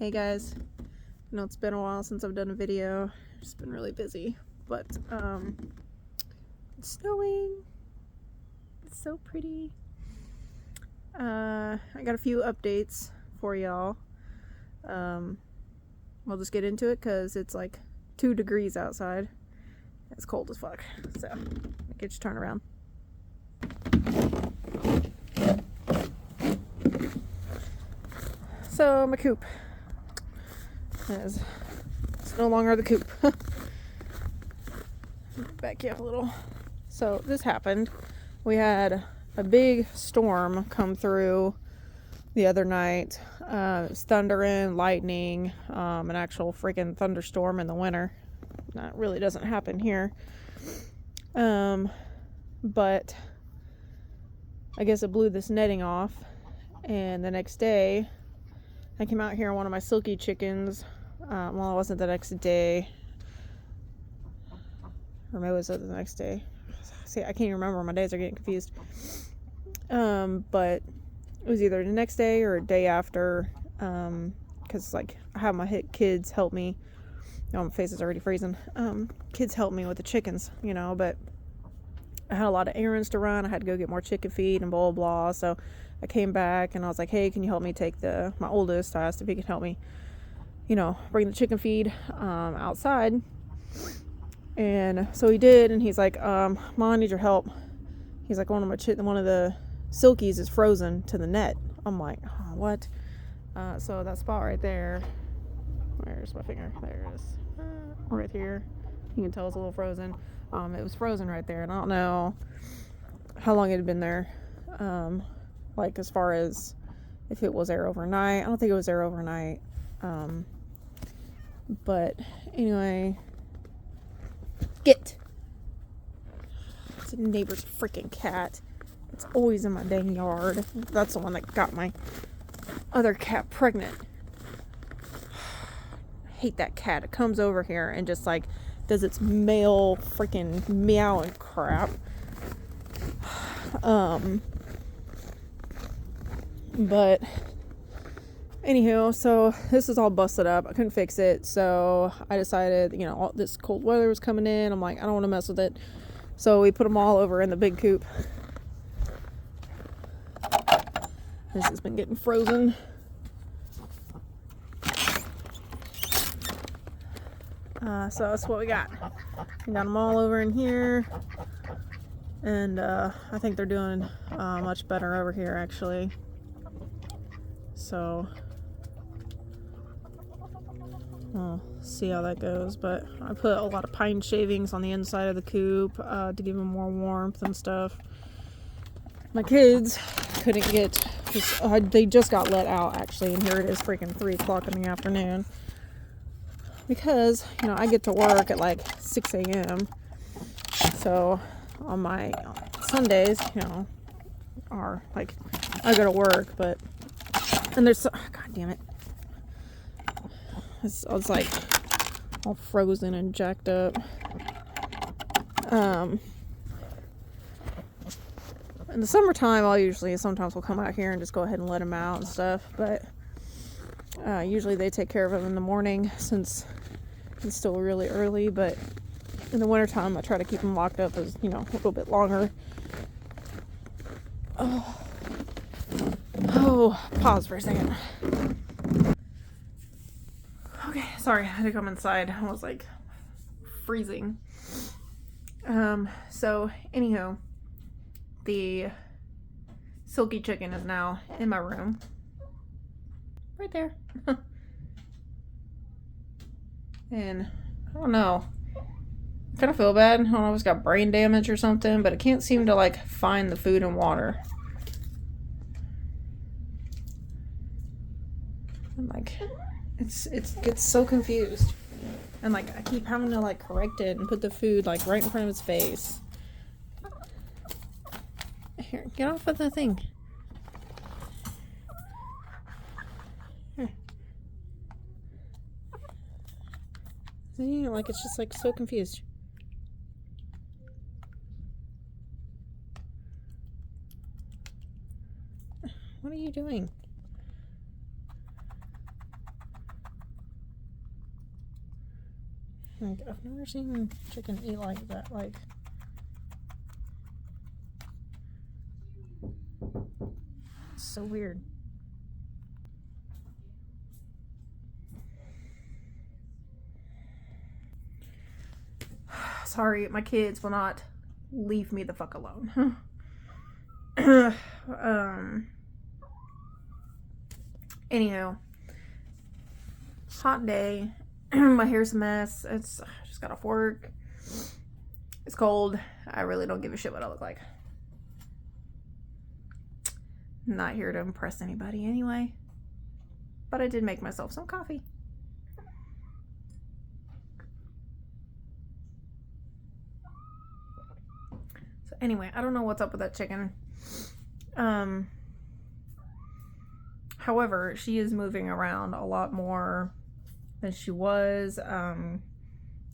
Hey guys, I know it's been a while since I've done a video. Just been really busy, but it's snowing. It's so pretty. I got a few updates for y'all. We'll just get into it because it's like 2 degrees outside. It's cold as fuck. So get you turn around. So my coop it's no longer the coop. Back you up a little. So this happened. We had a big storm come through the other night. It was thundering, lightning, an actual freaking thunderstorm in the winter. That really doesn't happen here. But I guess it blew this netting off, and the next day I came out here and one of my silky chickens, well, it wasn't the next day, or maybe it was the next day. See, I can't remember, my days are getting confused. But it was either the next day or a day after, because like I have my kids help me. Oh, my face is already freezing. Kids help me with the chickens, but I had a lot of errands to run. I had to go get more chicken feed and blah, blah, blah. So I came back and I was like, hey, can you help me take my oldest? I asked if he could help me, bring the chicken feed outside. And so he did, and he's like, Mom, I need your help. He's like, one of the silkies is frozen to the net. I'm like, oh, what? So that spot right there, where's my finger? There it is. Right here. You can tell it's a little frozen. It was frozen right there, and I don't know how long it had been there. Like as far as if it was there overnight. I don't think it was there overnight. But anyway, it's a neighbor's freaking cat. It's always in my dang yard. That's the one that got my other cat pregnant. I hate that cat. It comes over here and just like does its male freaking meow and crap. But anywho, so this is all busted up. I couldn't fix it, so I decided, all this cold weather was coming in. I'm like, I don't want to mess with it. So we put them all over in the big coop. This has been getting frozen. So that's what we got. We got them all over in here. And I think they're doing much better over here, actually. So we'll see how that goes. But I put a lot of pine shavings on the inside of the coop to give them more warmth and stuff. My kids couldn't get, they just got let out, actually, and here it is freaking 3 o'clock in the afternoon. Because, I get to work at like 6 a.m. So on my Sundays, are like, I go to work, and there's, god damn it. It's like all frozen and jacked up. In the summertime, sometimes we'll come out here and just go ahead and let them out and stuff, but usually they take care of them in the morning since it's still really early. But in the wintertime, I try to keep them locked up as, a little bit longer. Oh, pause for a second. Okay, sorry, I had to come inside. I was like freezing. So anyhow, the silky chicken is now in my room. Right there. And I don't know. I kind of feel bad. I don't know if it's got brain damage or something, but it can't seem to like find the food and water. I'm like, it gets so confused. And like I keep having to like correct it and put the food like right in front of its face. Here, get off of the thing. Here. See, like it's just like so confused. What are you doing? Like, I've never seen chicken eat like that. Like, it's so weird. Sorry, my kids will not leave me the fuck alone. Anyhow, hot day. My hair's a mess. I just got off work. It's cold. I really don't give a shit what I look like. I'm not here to impress anybody anyway. But I did make myself some coffee. So anyway, I don't know what's up with that chicken. However, she is moving around a lot more than she was,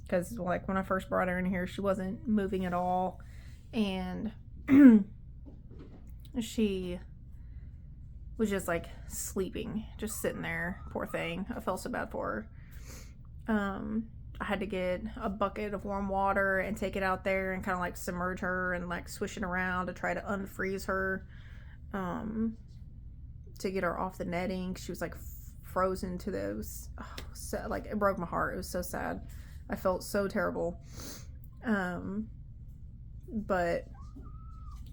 because like when I first brought her in here, she wasn't moving at all, and she was just like sleeping, just sitting there. Poor thing. I felt so bad for her. I had to get a bucket of warm water and take it out there and kind of like submerge her and like swish it around to try to unfreeze her, to get her off the netting. She was like frozen to those. Oh, so, like, it broke my heart. It was so sad. I felt so terrible. But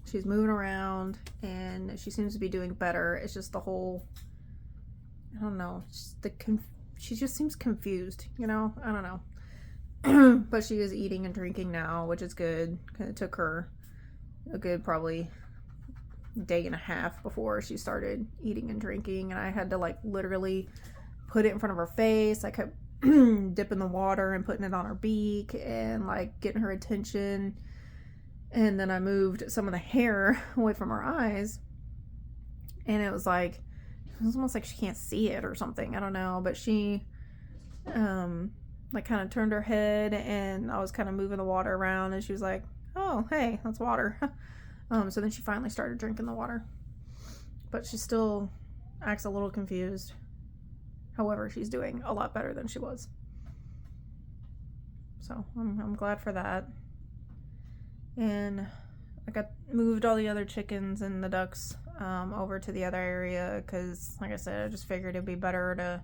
she's moving around and she seems to be doing better. It's just the whole, I don't know, she just seems confused, you know? I don't know. But she is eating and drinking now, which is good. It took her a good probably day and a half before she started eating and drinking, and I had to like literally put it in front of her face. I kept dipping the water and putting it on her beak and like getting her attention, and then I moved some of the hair away from her eyes, and it was almost like she can't see it or something. I don't know, but she like kind of turned her head, and I was kind of moving the water around, and she was like, oh hey, that's water. So then she finally started drinking the water, but she still acts a little confused. However, she's doing a lot better than she was. So I'm glad for that. And I moved all the other chickens and the ducks over to the other area because, like I said, I just figured it'd be better to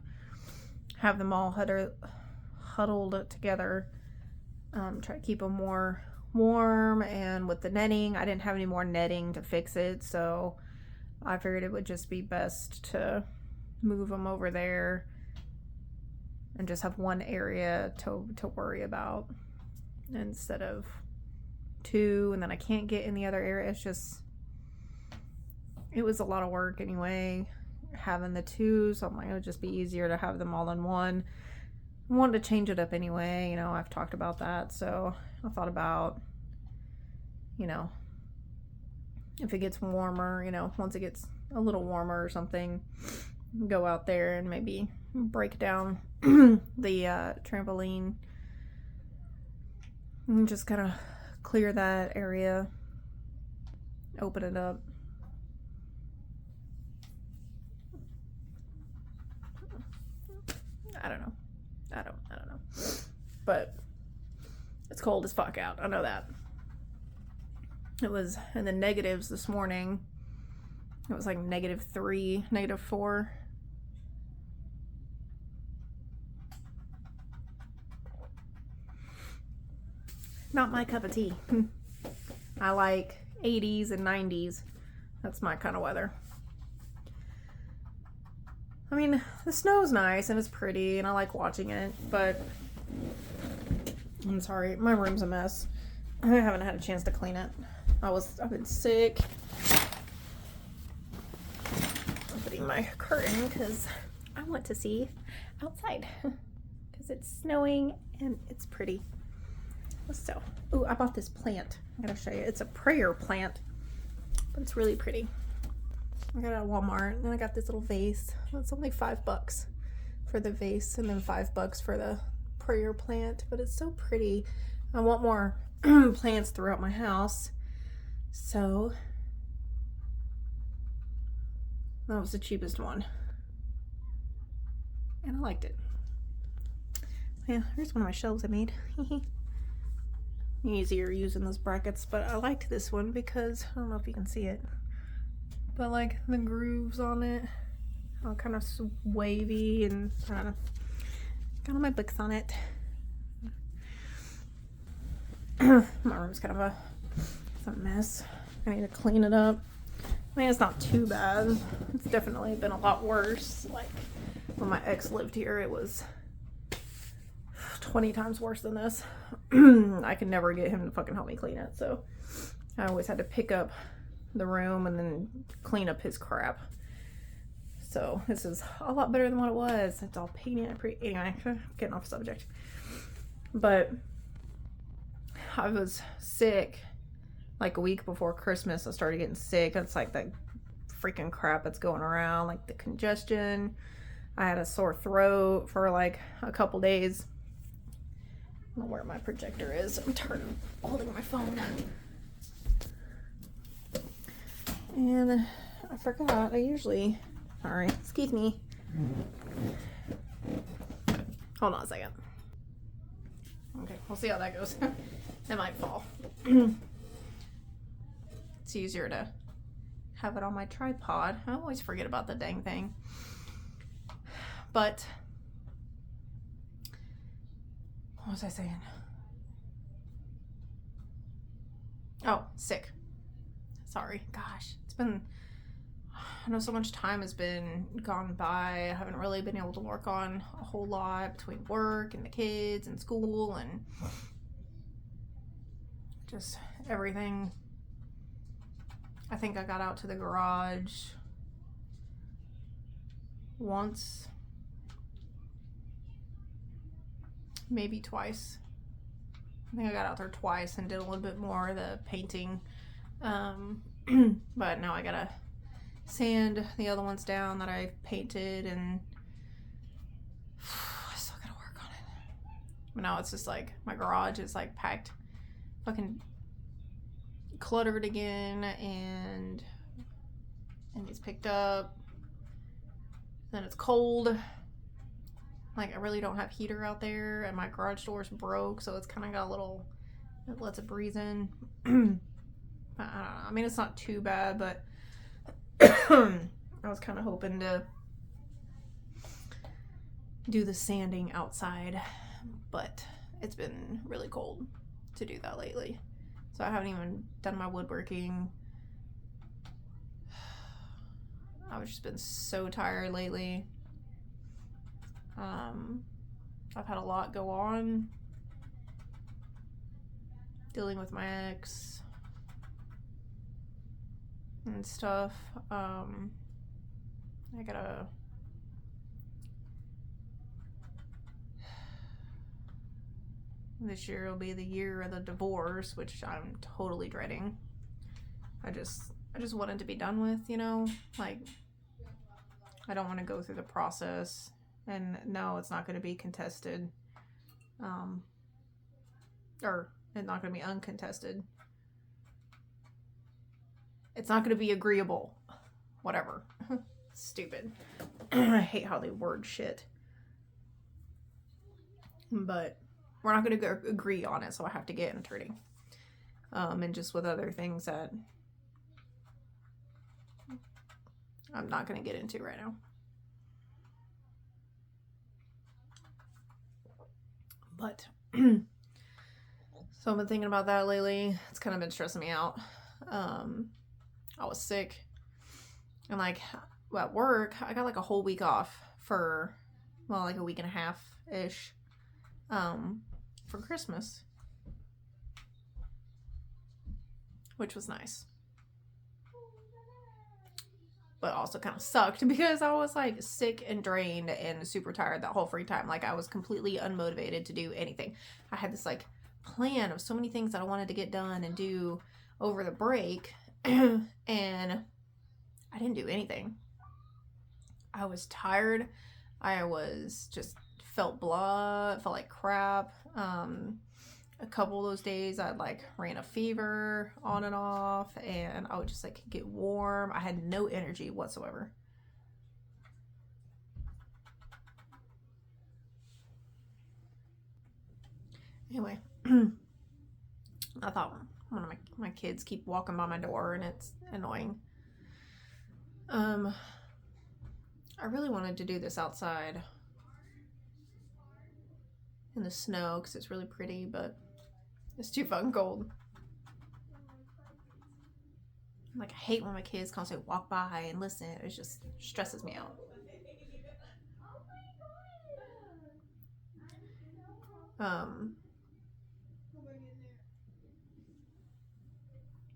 have them all huddled together. Try to keep them more warm, and with the netting, I didn't have any more netting to fix it, so I figured it would just be best to move them over there and just have one area to worry about instead of two, and then I can't get in the other area. It was a lot of work anyway having the two, so I'm like, it would just be easier to have them all in one. I wanted to change it up anyway, you know, I've talked about that, so I thought about, you know, if it gets warmer, you know, once it gets a little warmer or something, go out there and maybe break down the trampoline and just kind of clear that area, open it up. I don't know. But it's cold as fuck out. I know that. It was in the negatives this morning. It was like -3, -4. Not my cup of tea. I like 80s and 90s. That's my kind of weather. I mean, the snow's nice and it's pretty and I like watching it, but I'm sorry, my room's a mess. I haven't had a chance to clean it. I've been sick. I'm putting my curtain because I want to see outside because it's snowing and it's pretty. So, oh, I bought this plant. I gotta show you. It's a prayer plant, but it's really pretty. I got it at Walmart, and then I got this little vase. It's only $5 for the vase, and then $5 for the prayer plant, but it's so pretty. I want more plants throughout my house, so that was the cheapest one, and I liked it. Yeah, here's one of my shelves I made. Easier using those brackets, but I liked this one because I don't know if you can see it, but like the grooves on it, all kind of wavy, and I don't know, got all my books on it. My room's kind of it's a mess. I need to clean it up. I mean, it's not too bad. It's definitely been a lot worse. Like when my ex lived here, it was 20 times worse than this. I could never get him to fucking help me clean it, so I always had to pick up the room and then clean up his crap. So this is a lot better than what it was. It's all painted. Anyway, getting off subject. But I was sick like a week before Christmas. I started getting sick. It's like that freaking crap that's going around, like the congestion. I had a sore throat for like a couple days. I don't know where my projector is. I'm holding my phone. And I forgot. Sorry, excuse me. Hold on a second. Okay, we'll see how that goes. It might fall. It's easier to have it on my tripod. I always forget about the dang thing. But what was I saying? Oh, sick. Sorry. Gosh, I know so much time has been gone by. I haven't really been able to work on a whole lot between work and the kids and school and just everything. I think I got out to the garage once, maybe twice. I think I got out there twice and did a little bit more of the painting. But now I gotta sand the other ones down that I painted, and I still gotta work on it. But now it's just like my garage is like packed, fucking cluttered again, and it's picked up. Then it's cold. Like I really don't have heater out there, and my garage door's broke, so it's kind of got it lets a breeze in. I don't know. I mean, it's not too bad, but I was kind of hoping to do the sanding outside, but it's been really cold to do that lately. So I haven't even done my woodworking. I've just been so tired lately. I've had a lot go on. Dealing with my ex and stuff. This year will be the year of the divorce, which I'm totally dreading. I just want it to be done with, you know? Like, I don't want to go through the process. And no, it's not going to be contested. Or it's not going to be uncontested. It's not going to be agreeable. Whatever. Stupid. I hate how they word shit. But we're not going to agree on it, so I have to get an attorney. And just with other things that I'm not going to get into right now. But so I've been thinking about that lately. It's kind of been stressing me out. I was sick, and like at work, I got like a whole week off for, well, like a week and a half ish, for Christmas, which was nice, but also kind of sucked because I was like sick and drained and super tired that whole free time. Like I was completely unmotivated to do anything. I had this like plan of so many things that I wanted to get done and do over the break, and I didn't do anything. I was tired. I was just felt blah, felt like crap. A couple of those days I like ran a fever on and off, and I would just like get warm. I had no energy whatsoever. Anyway, I thought one of my kids keep walking by my door and it's annoying. I really wanted to do this outside in the snow because it's really pretty, but it's too fucking cold. Like, I hate when my kids constantly walk by and listen. It just stresses me out.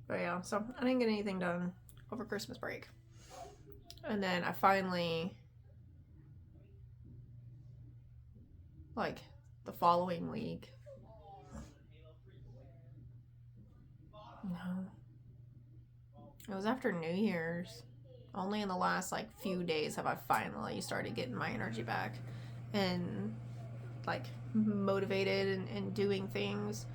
But yeah, so I didn't get anything done over Christmas break. And then I finally, like, the following week. No. It was after New Year's. Only in the last, like, few days have I finally started getting my energy back. And, like, motivated and doing things.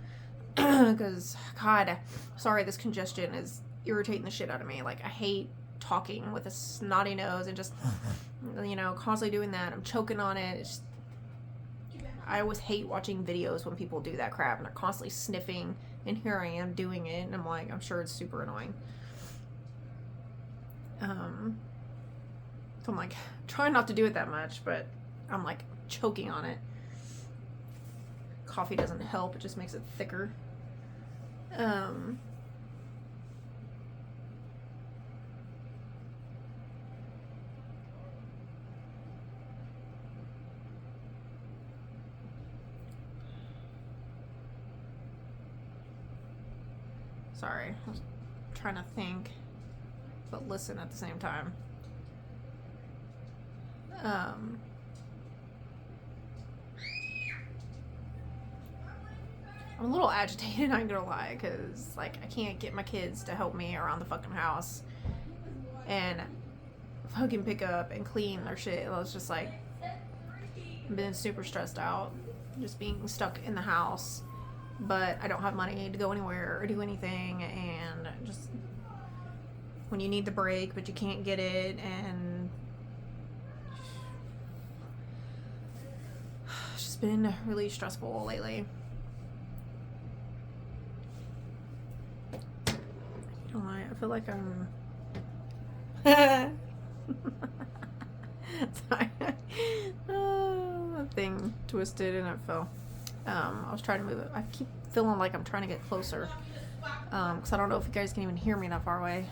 Because, God, sorry, this congestion is irritating the shit out of me. Like, I hate talking with a snotty nose and just, you know, constantly doing that. I'm choking on it. It's just, I always hate watching videos when people do that crap and they're constantly sniffing, and here I am doing it, and I'm like, I'm sure it's super annoying. So I'm like, trying not to do it that much, but I'm like choking on it. Coffee doesn't help, it just makes it thicker. Sorry, I was trying to think, but listen at the same time. I'm a little agitated, I'm gonna lie, because, like, I can't get my kids to help me around the fucking house and fucking pick up and clean their shit. I was just like, I've been super stressed out, just being stuck in the house, but I don't have money to go anywhere or do anything, and just when you need the break, but you can't get it, and it's just been really stressful lately. I feel like I'm sorry. A thing twisted and it fell. I was trying to move it. I keep feeling like I'm trying to get closer, because I don't know if you guys can even hear me that far away.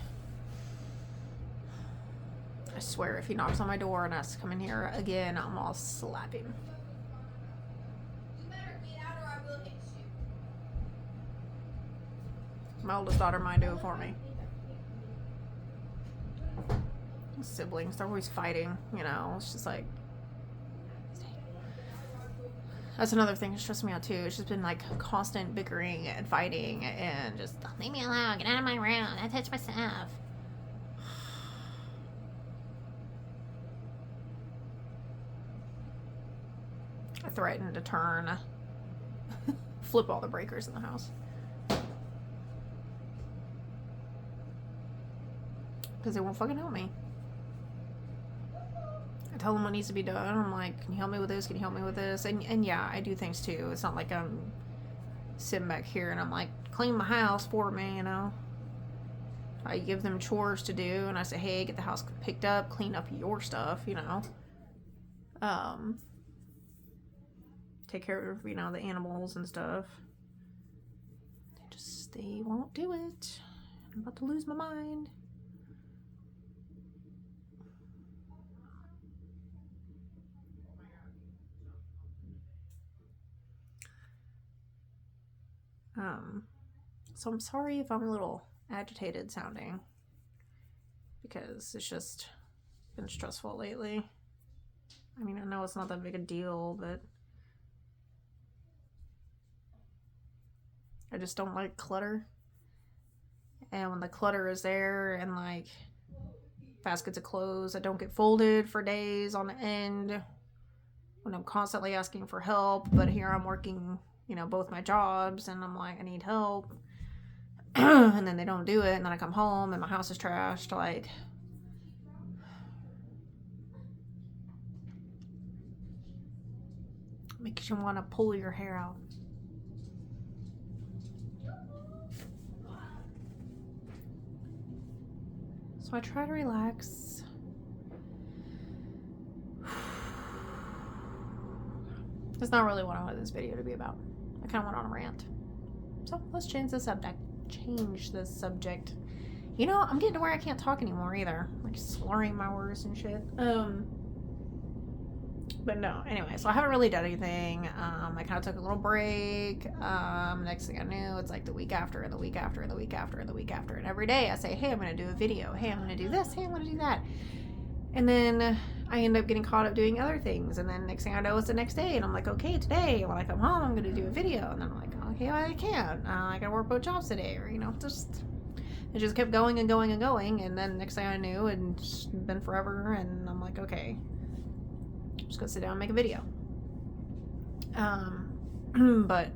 I swear, if he knocks on my door and asks to come in here again, I'm all slap him. My oldest daughter might do it for me. Siblings, they're always fighting, you know. It's just like, that's another thing that stresses me out too. It's just been like constant bickering and fighting and just, leave me alone, get out of my room, I touch my stuff. I threatened to flip all the breakers in the house. Because they won't fucking help me. I tell them what needs to be done. I'm like, can you help me with this? Can you help me with this? And yeah, I do things too. It's not like I'm sitting back here and I'm like, clean my house for me, you know. I give them chores to do and I say, hey, get the house picked up, clean up your stuff, you know. Take care of, you know, the animals and stuff. They won't do it. I'm about to lose my mind. So I'm sorry if I'm a little agitated sounding, because it's just been stressful lately. I mean, I know it's not that big a deal, but I just don't like clutter. And when the clutter is there and like baskets of clothes that don't get folded for days on end, when I'm constantly asking for help, but here I'm working, you know, both my jobs, and I'm like, I need help. And then they don't do it, and then I come home and my house is trashed. Like, makes you want to pull your hair out. So I try to relax. That's not really what I wanted this video to be about. I kind of went on a rant. So let's change the subject. You know, I'm getting to where I can't talk anymore either. Like slurring my words and shit. But no, anyway, so I haven't really done anything. I kind of took a little break. Next thing I knew, it's like the week after, and the week after, and the week after, and the week after. And every day I say, hey, I'm going to do a video. Hey, I'm going to do this. Hey, I'm going to do that. And then I end up getting caught up doing other things. And then next thing I know, it's the next day. And I'm like, okay, today, when I come home, I'm going to do a video. And then I'm like, okay, I can't. I got to work both jobs today. Or, you know, it just kept going and going and going. And then next thing I knew, it's been forever. And I'm like, okay, I'm just going to sit down and make a video. But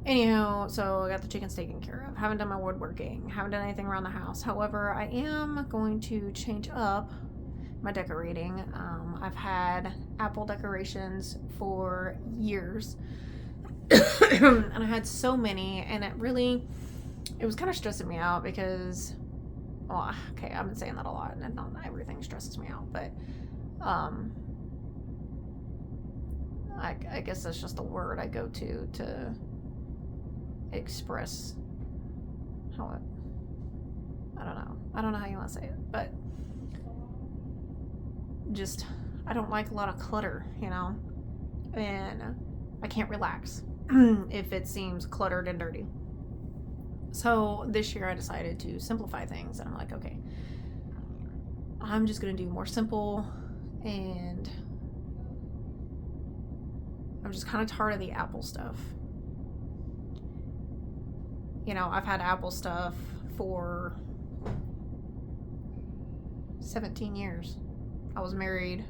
anyhow, so I got the chickens taken care of. Haven't done my woodworking. Haven't done anything around the house. However, I am going to change up my decorating. I've had apple decorations for years. And I had so many, and it was kind of stressing me out because, well, okay, I've been saying that a lot, and not everything stresses me out, but I guess that's just the word I go to express how I don't know how you want to say it, but just, I don't like a lot of clutter, you know, and I can't relax if it seems cluttered and dirty. So this year I decided to simplify things, and I'm like, okay, I'm just going to do more simple, and I'm just kind of tired of the Apple stuff. You know, I've had Apple stuff for 17 years. I was married.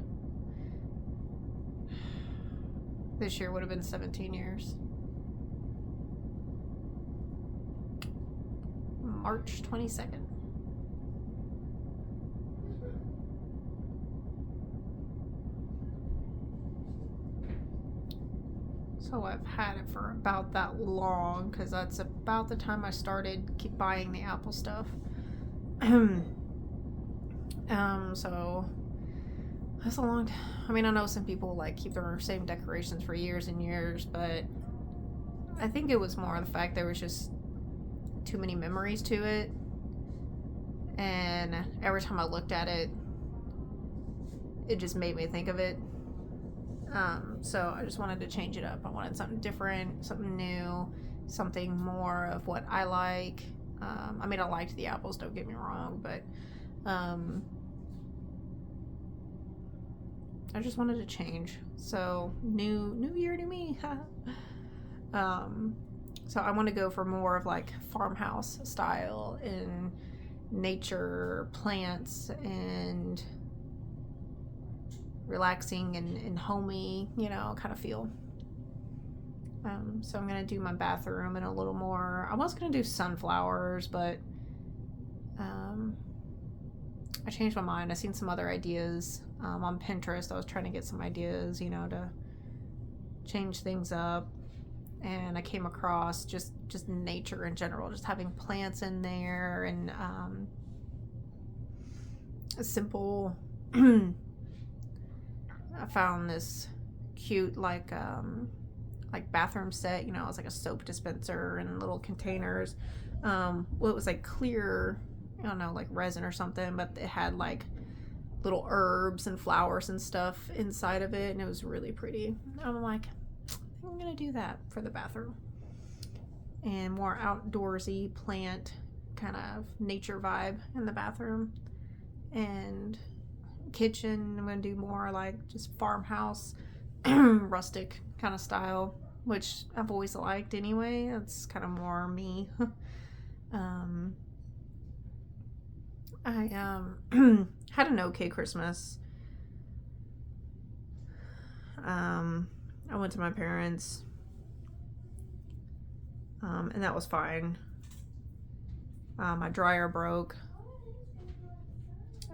This year would have been 17 years. March 22nd. So I've had it for about that long, because that's about the time I started keep buying the Apple stuff. So that's a long time. I mean, I know some people like keep their same decorations for years and years, but I think it was more the fact there was just too many memories to it, and every time I looked at it, it just made me think of it. So I just wanted to change it up. I wanted something different, something new, something more of what I like. I mean, I liked the apples, don't get me wrong, but I just wanted to change. So new year to me. So I want to go for more of like farmhouse style and nature, plants, and relaxing and homey, you know, kind of feel. So I'm going to do my bathroom in a little more. I was going to do sunflowers, but I changed my mind. I seen some other ideas on Pinterest. I was trying to get some ideas, you know, to change things up. And I came across just nature in general, just having plants in there, and a simple. I found this cute like bathroom set. You know, it was like a soap dispenser and little containers. Well, it was like clear, I don't know, like resin or something, but it had like little herbs and flowers and stuff inside of it, and it was really pretty. I'm like, I'm gonna do that for the bathroom, and more outdoorsy plant kind of nature vibe in the bathroom. And kitchen, I'm gonna do more like just farmhouse rustic kind of style, which I've always liked anyway. That's kind of more me. I had an okay Christmas. I went to my parents, and that was fine. My dryer broke.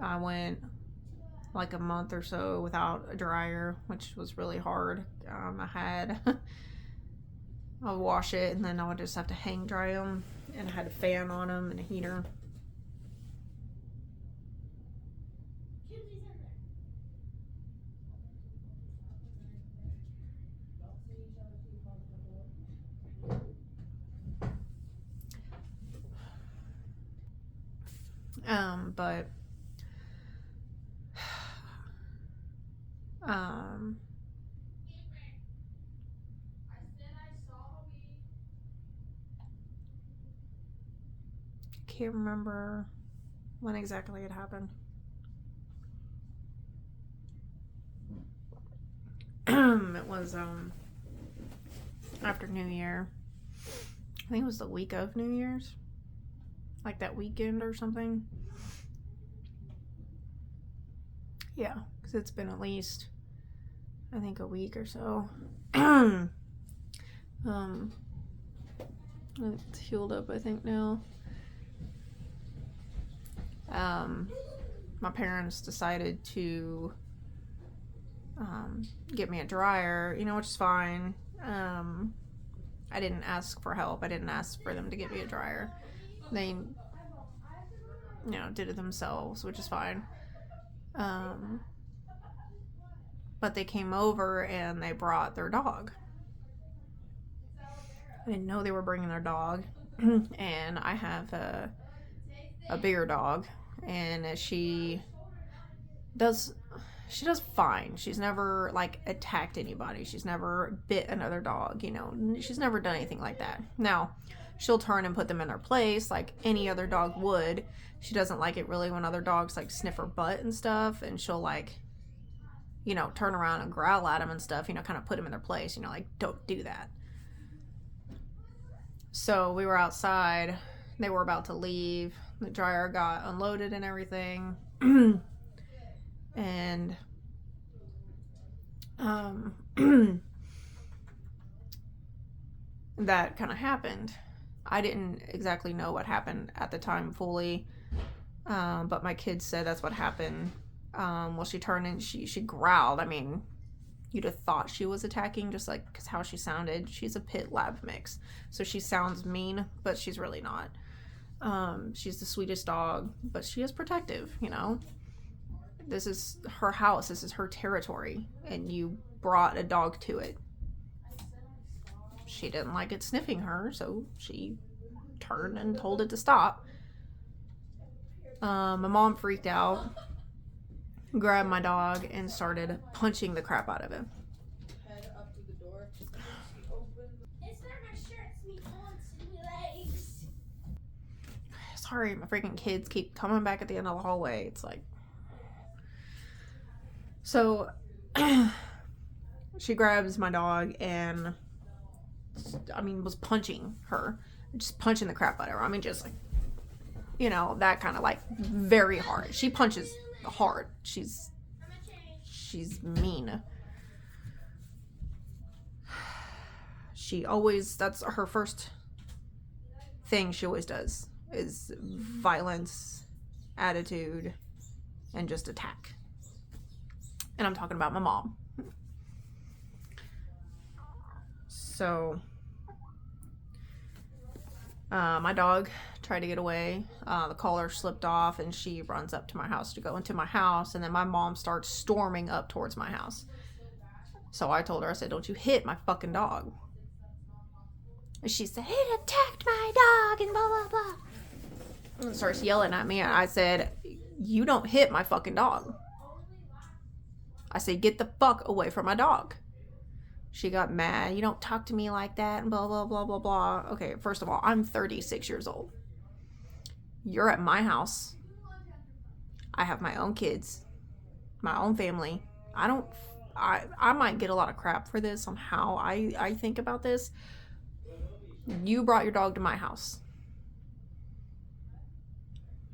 I went like a month or so without a dryer, which was really hard. I would wash it, and then I would just have to hang dry them, and I had a fan on them and a heater. But um, can't remember when exactly it happened. It was after New Year. I think it was the week of New Year's, like that weekend or something. Yeah, because it's been at least, I think, a week or so. It's healed up, I think, now. My parents decided to get me a dryer, which is fine. I didn't ask for help. I didn't ask for them to get me a dryer. They, did it themselves, which is fine. But they came over and they brought their dog. I didn't know they were bringing their dog. And I have a bigger dog, and she does fine. She's never like attacked anybody. She's never bit another dog, She's never done anything like that. Now, she'll turn and put them in their place like any other dog would. She doesn't like it really when other dogs like sniff her butt and stuff, and she'll like, turn around and growl at them and stuff, kind of put them in their place, like, don't do that. So we were outside. They were about to leave. The dryer got unloaded and everything. And that kind of happened. I didn't exactly know what happened at the time fully, but my kids said that's what happened. Well, she turned and she growled. I mean, you'd have thought she was attacking, just like because how she sounded. She's a pit lab mix, so she sounds mean, but she's really not. She's the sweetest dog, but she is protective, This is her house. This is her territory, and you brought a dog to it. She didn't like it sniffing her, so she turned and told it to stop. My mom freaked out, grabbed my dog, and started punching the crap out of him. Sorry, my freaking kids keep coming back at the end of the hallway. It's like... So, she grabs my dog and, was punching her. Just punching the crap out of her. Just like, that kind of like very hard. She punches hard. She's mean. She always, that's her first thing she always does, is violence, attitude, and just attack. And I'm talking about my mom. So, my dog tried to get away. The collar slipped off, and she runs up to my house to go into my house. And then my mom starts storming up towards my house. So I told her, I said, don't you hit my fucking dog. And she said, it attacked my dog and blah, blah, blah. And starts yelling at me. And I said, you don't hit my fucking dog. I said, get the fuck away from my dog. She got mad. You don't talk to me like that and blah, blah, blah, blah, blah. Okay, first of all, I'm 36 years old. You're at my house. I have my own kids, my own family. I might get a lot of crap for this on how I think about this. You brought your dog to my house.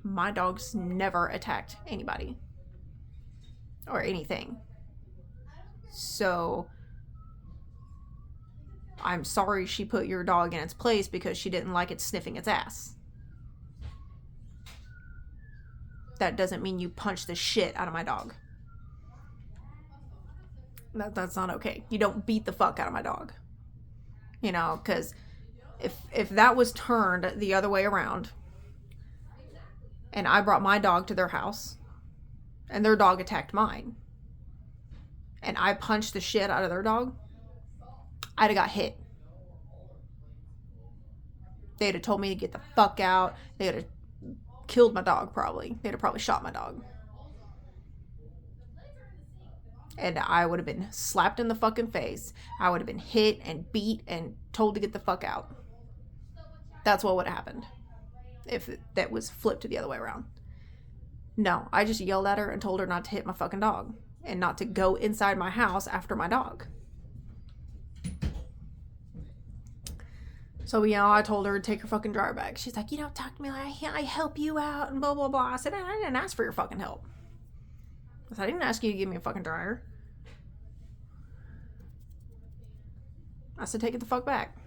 My dog's never attacked anybody or anything. So I'm sorry she put your dog in its place because she didn't like it sniffing its ass. That doesn't mean you punch the shit out of my dog. That's not okay. You don't beat the fuck out of my dog. Because if that was turned the other way around and I brought my dog to their house and their dog attacked mine and I punched the shit out of their dog, I'd have got hit. They'd have told me to get the fuck out. They'd have killed my dog probably. They'd have probably shot my dog. And I would have been slapped in the fucking face. I would have been hit and beat and told to get the fuck out. That's what would have happened if that was flipped the other way around. No, I just yelled at her and told her not to hit my fucking dog and not to go inside my house after my dog. So, I told her to take her fucking dryer back. She's like, talk to me like I help you out and blah, blah, blah. I said, I didn't ask for your fucking help. I didn't ask you to give me a fucking dryer. I said, take it the fuck back.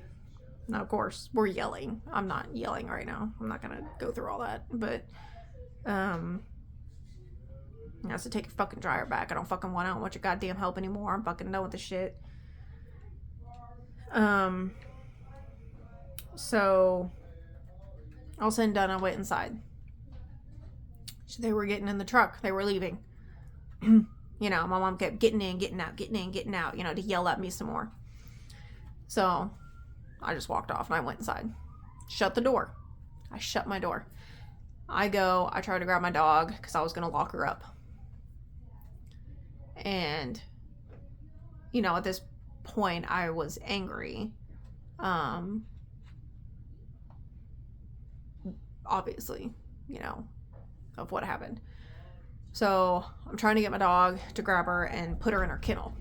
Now, of course, we're yelling. I'm not yelling right now. I'm not going to go through all that. But, I said, take your fucking dryer back. I don't want your goddamn help anymore. I'm fucking done with this shit. So, all said and done, I went inside. So they were getting in the truck. They were leaving. My mom kept getting in, getting out, to yell at me some more. So, I just walked off and I went inside. Shut the door. I shut my door. I tried to grab my dog because I was going to lock her up. And, at this point, I was angry. Obviously, of what happened. So I'm trying to get my dog to grab her and put her in her kennel.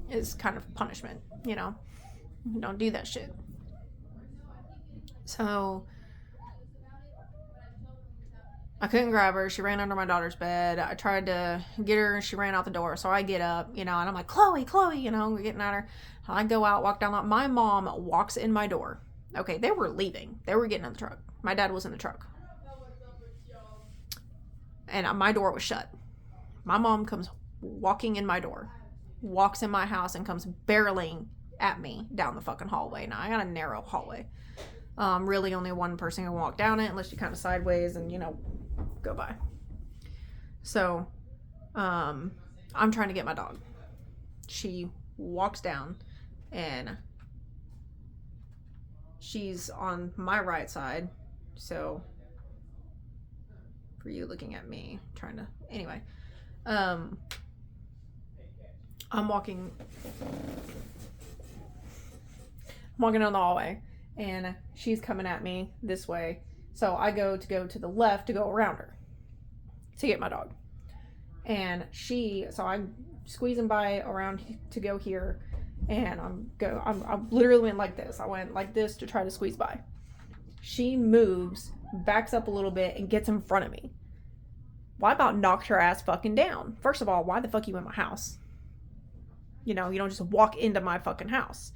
It's kind of punishment, Don't do that shit. So I couldn't grab her. She ran under my daughter's bed. I tried to get her and she ran out the door. So I get up, and I'm like, Chloe, we're getting at her. I go out, walk down. My mom walks in my door. Okay, they were leaving. They were getting in the truck. My dad was in the truck. And my door was shut. My mom comes walking in my door, walks in my house, and comes barreling at me down the fucking hallway. Now, I got a narrow hallway. Really only one person can walk down it unless you kind of sideways and, go by. So, I'm trying to get my dog. She walks down and she's on my right side. So, for you looking at me, anyway, I'm walking down the hallway, and she's coming at me this way. So I go to the left to go around her to get my dog, and I'm squeezing by around to go here, and I literally went like this. I went like this to try to squeeze by. She moves, backs up a little bit, and gets in front of me. Well, I about knocked her ass fucking down. First of all, why the fuck you in my house? You don't just walk into my fucking house.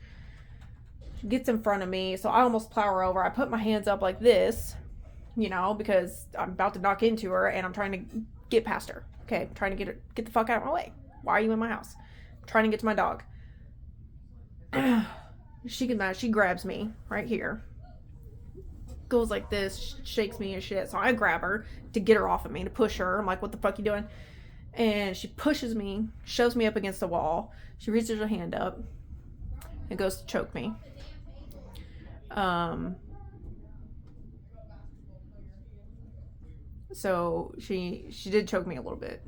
She gets in front of me, so I almost plow her over. I put my hands up like this, because I'm about to knock into her, and I'm trying to get past her. Okay, I'm trying to get the fuck out of my way. Why are you in my house? I'm trying to get to my dog. She grabs me right here. Goes like this, shakes me and shit. So I grab her to get her off of me, to push her. I'm like, what the fuck you doing? And she pushes me, shoves me up against the wall. She reaches her hand up and goes to choke me. So she did choke me a little bit.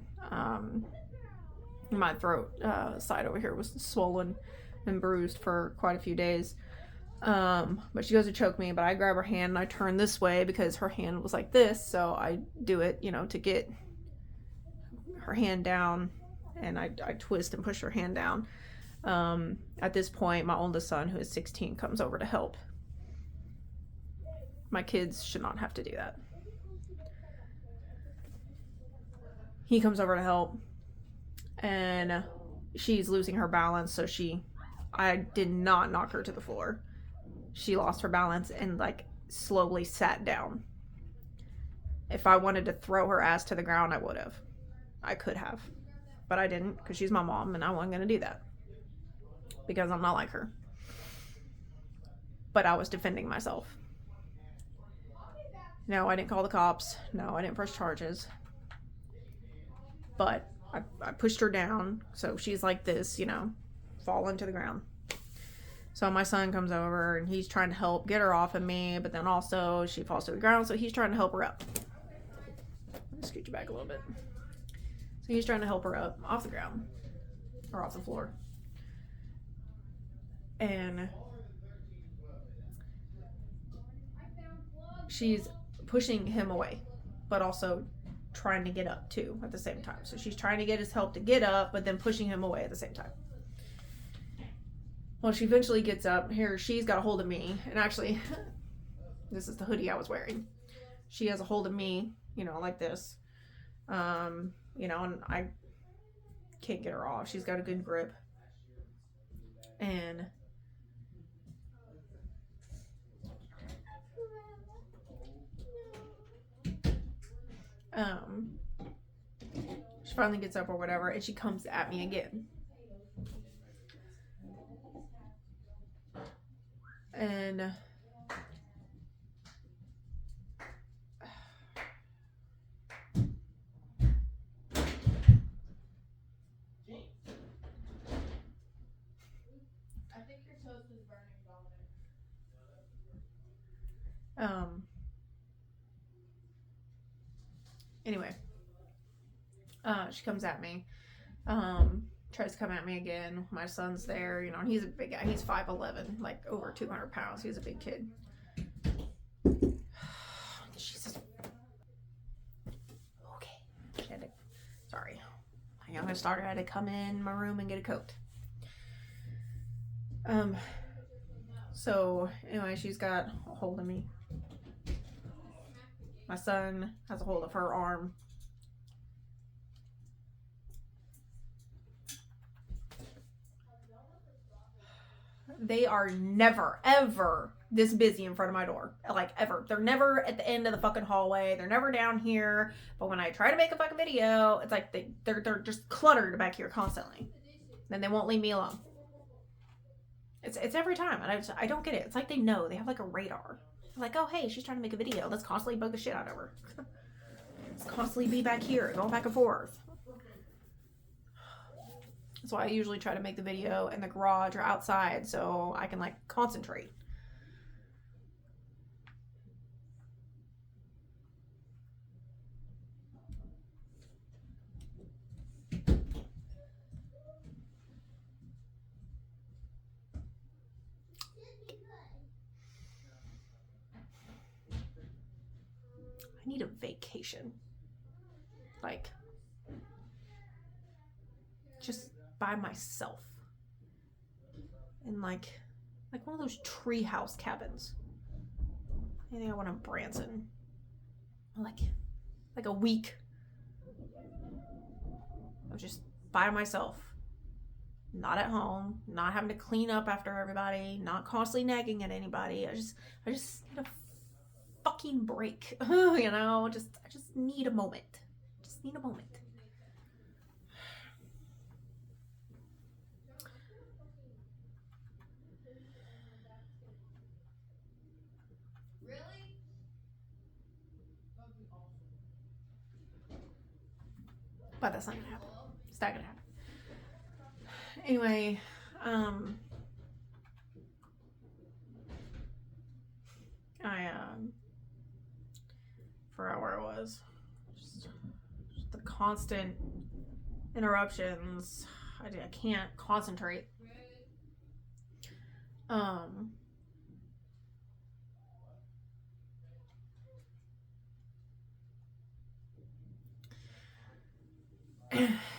My throat side over here was swollen and bruised for quite a few days. But she goes to choke me, but I grab her hand and I turn this way because her hand was like this. So I do it, to get her hand down, and I twist and push her hand down. At this point, my oldest son, who is 16, comes over to help. My kids should not have to do that. He comes over to help, and she's losing her balance, so I did not knock her to the floor. She lost her balance and slowly sat down. If I wanted to throw her ass to the ground, I would have. I could have. But I didn't, because she's my mom, and I wasn't going to do that. Because I'm not like her. But I was defending myself. No, I didn't call the cops. No, I didn't press charges. But I pushed her down, so she's like this, falling to the ground. So my son comes over and he's trying to help get her off of me, but then also she falls to the ground, so he's trying to help her up. Scoot you back a little bit. So he's trying to help her up off the ground or off the floor. And she's pushing him away, but also trying to get up too at the same time. So she's trying to get his help to get up, but then pushing him away at the same time. Well, she eventually gets up. Here, she's got a hold of me. And actually, this is the hoodie I was wearing. She has a hold of me, you know, like this. You know, and I can't get her off. She's got a good grip. And she finally gets up or whatever, and she comes at me again. And anyway, she comes at me, tries to come at me again. My son's there, you know, and he's a big guy. He's 5'11", like over 200 pounds. He's a big kid. Jesus. Okay. Sorry. My youngest daughter had to come in my room and get a coat. So anyway, she's got a hold of me. My son has a hold of her arm. They are never, ever this busy in front of my door. Like, ever. They're never at the end of the fucking hallway. They're never down here. But when I try to make a fucking video, it's like they're just cluttered back here constantly. Then they won't leave me alone. It's every time. And I don't get it. It's like they know. They have like a radar. They're like, oh, hey, she's trying to make a video. Let's constantly bug the shit out of her. Let's constantly be back here, going back and forth. That's why I usually try to make the video in the garage or outside so I can like concentrate. I need a vacation. Like, just by myself. In like one of those treehouse cabins. I think I want in Branson. Like a week of just by myself. Not at home, not having to clean up after everybody, not constantly nagging at anybody. I just need a fucking break. You know, I just need a moment. Just need a moment. But that's not gonna happen. It's not gonna happen. Anyway, I forgot where I was. Just the constant interruptions. I can't concentrate.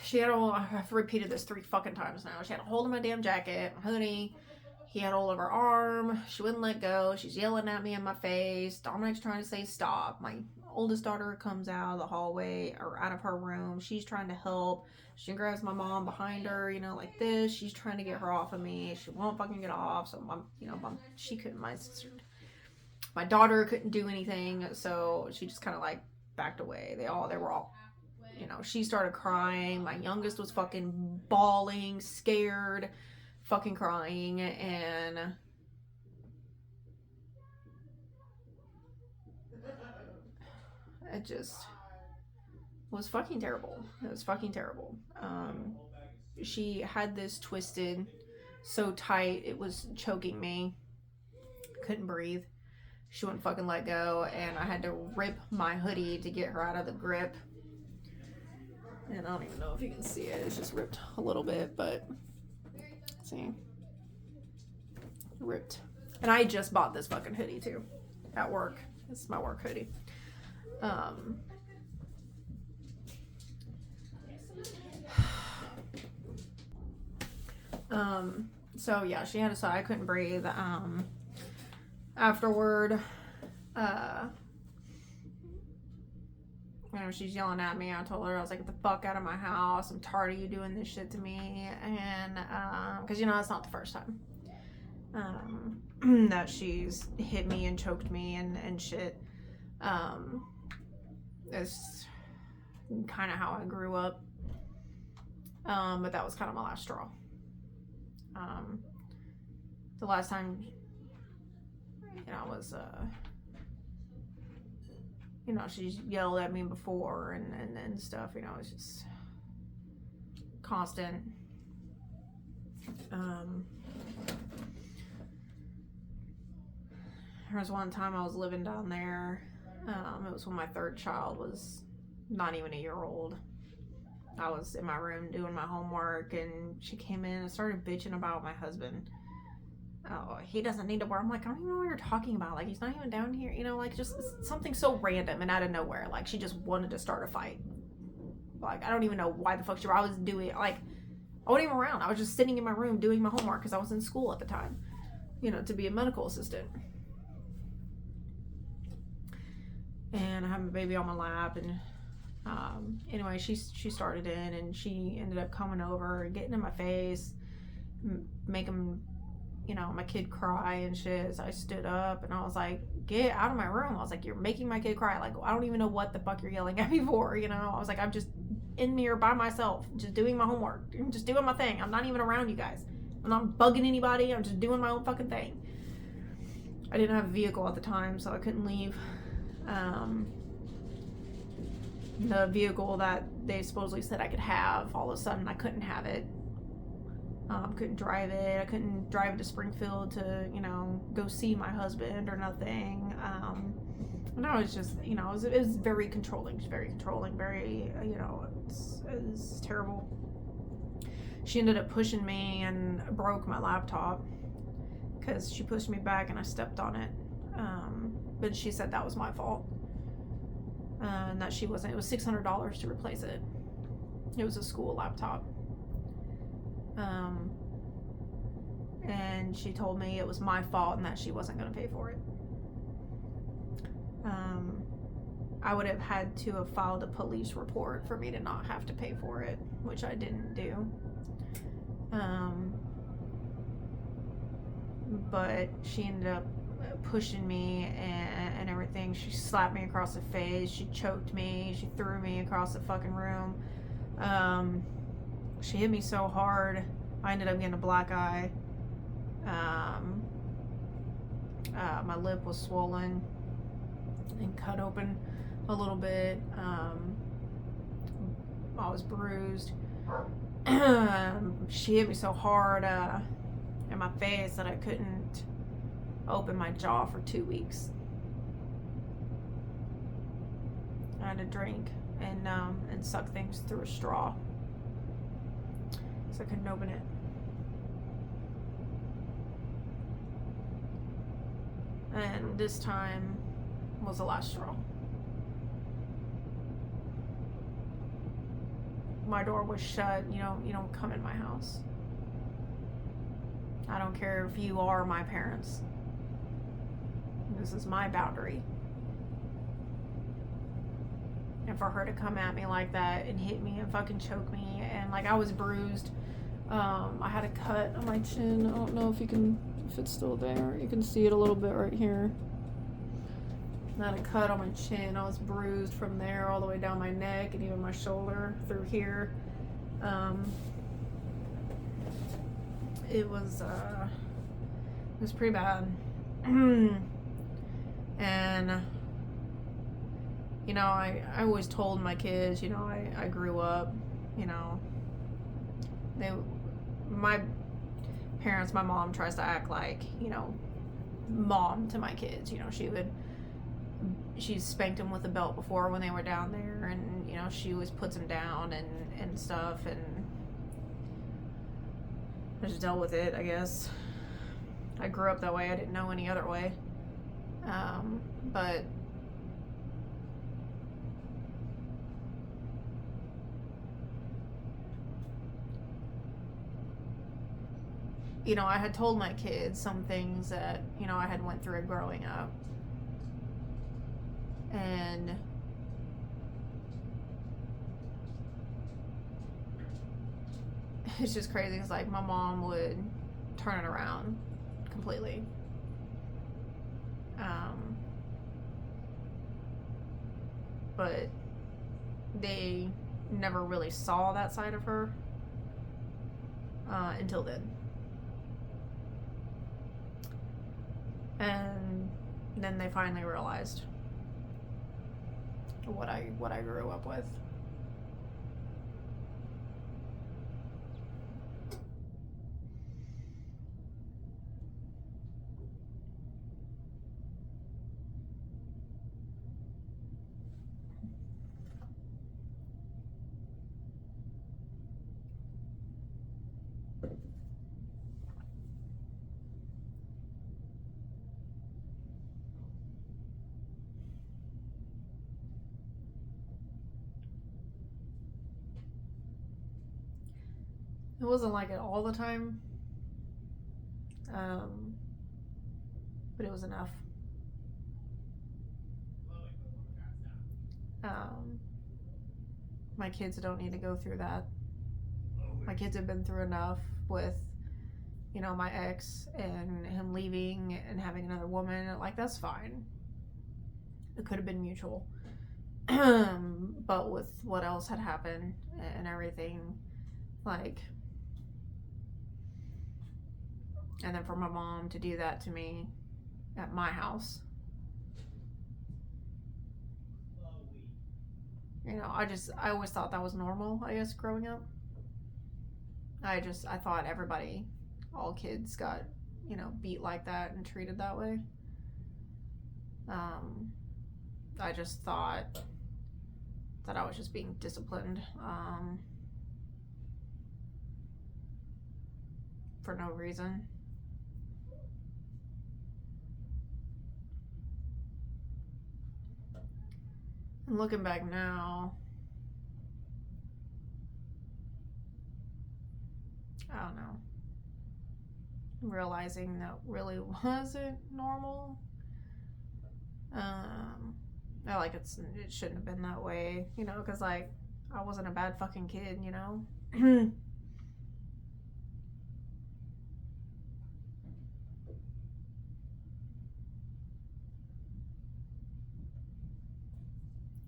She had I've repeated this 3 fucking times now. She had a hold of my damn jacket, my hoodie. He had a hold of her arm. She wouldn't let go. She's yelling at me in my face. Dominic's trying to say stop. My oldest daughter comes out of the hallway or out of her room. She's trying to help. She grabs my mom behind her, you know, like this. She's trying to get her off of me. She won't fucking get off. So she couldn't. My daughter couldn't do anything. So she just kind of like backed away. They were all, you know, she started crying. My youngest was fucking bawling, scared, fucking crying, and it just was fucking terrible. It was fucking terrible. She had this twisted so tight it was choking me. Couldn't breathe. She wouldn't fucking let go, and I had to rip my hoodie to get her out of the grip. And I don't even know if you can see it. It's just ripped a little bit, but see, ripped. And I just bought this fucking hoodie too at work. This is my work hoodie. So yeah, she had a sigh. I couldn't breathe. Afterward, she's yelling at me. I told her, I was like, get the fuck out of my house. I'm tired of you doing this shit to me. And, cause it's not the first time, that she's hit me and choked me and shit. It's kind of how I grew up. But that was kind of my last straw. The last time, was, she's yelled at me before and stuff, it's just constant. There was one time I was living down there. It was when my third child was not even a year old. I was in my room doing my homework, and she came in and started bitching about my husband. Oh, he doesn't need to work. I'm like, I don't even know what you're talking about. Like, he's not even down here. Just something so random and out of nowhere. Like, she just wanted to start a fight. Like, I don't even know why the fuck I was doing. Like, I wasn't even around. I was just sitting in my room doing my homework because I was in school at the time, to be a medical assistant. And I have my baby on my lap, and anyway, she started in, and she ended up coming over, getting in my face, making my kid cry and shit. So I stood up and I was like, get out of my room. I was like, you're making my kid cry. Like, I don't even know what the fuck you're yelling at me for. I was like, I'm just in here by myself, just doing my homework, just doing my thing. I'm not even around you guys. I'm not bugging anybody. I'm just doing my own fucking thing. I didn't have a vehicle at the time, so I couldn't leave. The vehicle that they supposedly said I could have, all of a sudden I couldn't have it. Couldn't drive it. I couldn't drive it to Springfield to, go see my husband or nothing. And I was just, it was very controlling. She's very controlling, very, it was terrible. She ended up pushing me and broke my laptop because she pushed me back and I stepped on it. But she said that was my fault. And that she wasn't. It was $600 to replace it. It was a school laptop. And she told me it was my fault and that she wasn't going to pay for it. I would have had to have filed a police report for me to not have to pay for it, which I didn't do. But she ended up pushing me and everything. She slapped me across the face. She choked me. She threw me across the fucking room. She hit me so hard, I ended up getting a black eye. My lip was swollen and cut open a little bit. I was bruised. She hit me so hard in my face that I couldn't open my jaw for 2 weeks. I had to drink and suck things through a straw, so I couldn't open it. And this time was the last straw. My door was shut. You don't come in my house. I don't care if you are my parents. This is my boundary. And for her to come at me like that and hit me and fucking choke me, and like I was bruised. I had a cut on my chin. I don't know if it's still there. You can see it a little bit right here. I had a cut on my chin. I was bruised from there all the way down my neck and even my shoulder through here. It was pretty bad. And I always told my kids, I grew up, my parents, my mom tries to act like, mom to my kids. She would she's spanked him with a belt before when they were down there, and, you know, she always puts him down and stuff, and I just dealt with it, I guess. I grew up that way. I didn't know any other way. But you know, I had told my kids some things that, you know, I had went through growing up. And it's just crazy. It's like my mom would turn it around completely. But they never really saw that side of her until then. And then they finally realized what I grew up with. It wasn't like it all the time, but it was enough. My kids don't need to go through that. My kids have been through enough with, you know, my ex and him leaving and having another woman. Like, that's fine. It could have been mutual. But with what else had happened and everything, like, and then for my mom to do that to me at my house, you know, I always thought that was normal, I guess, growing up. I thought everybody, all kids got, you know, beat like that and treated that way. I just thought that I was just being disciplined, for no reason. And looking back now, I don't know, realizing that really wasn't normal. It shouldn't have been that way, you know, because, like, I wasn't a bad fucking kid, you know.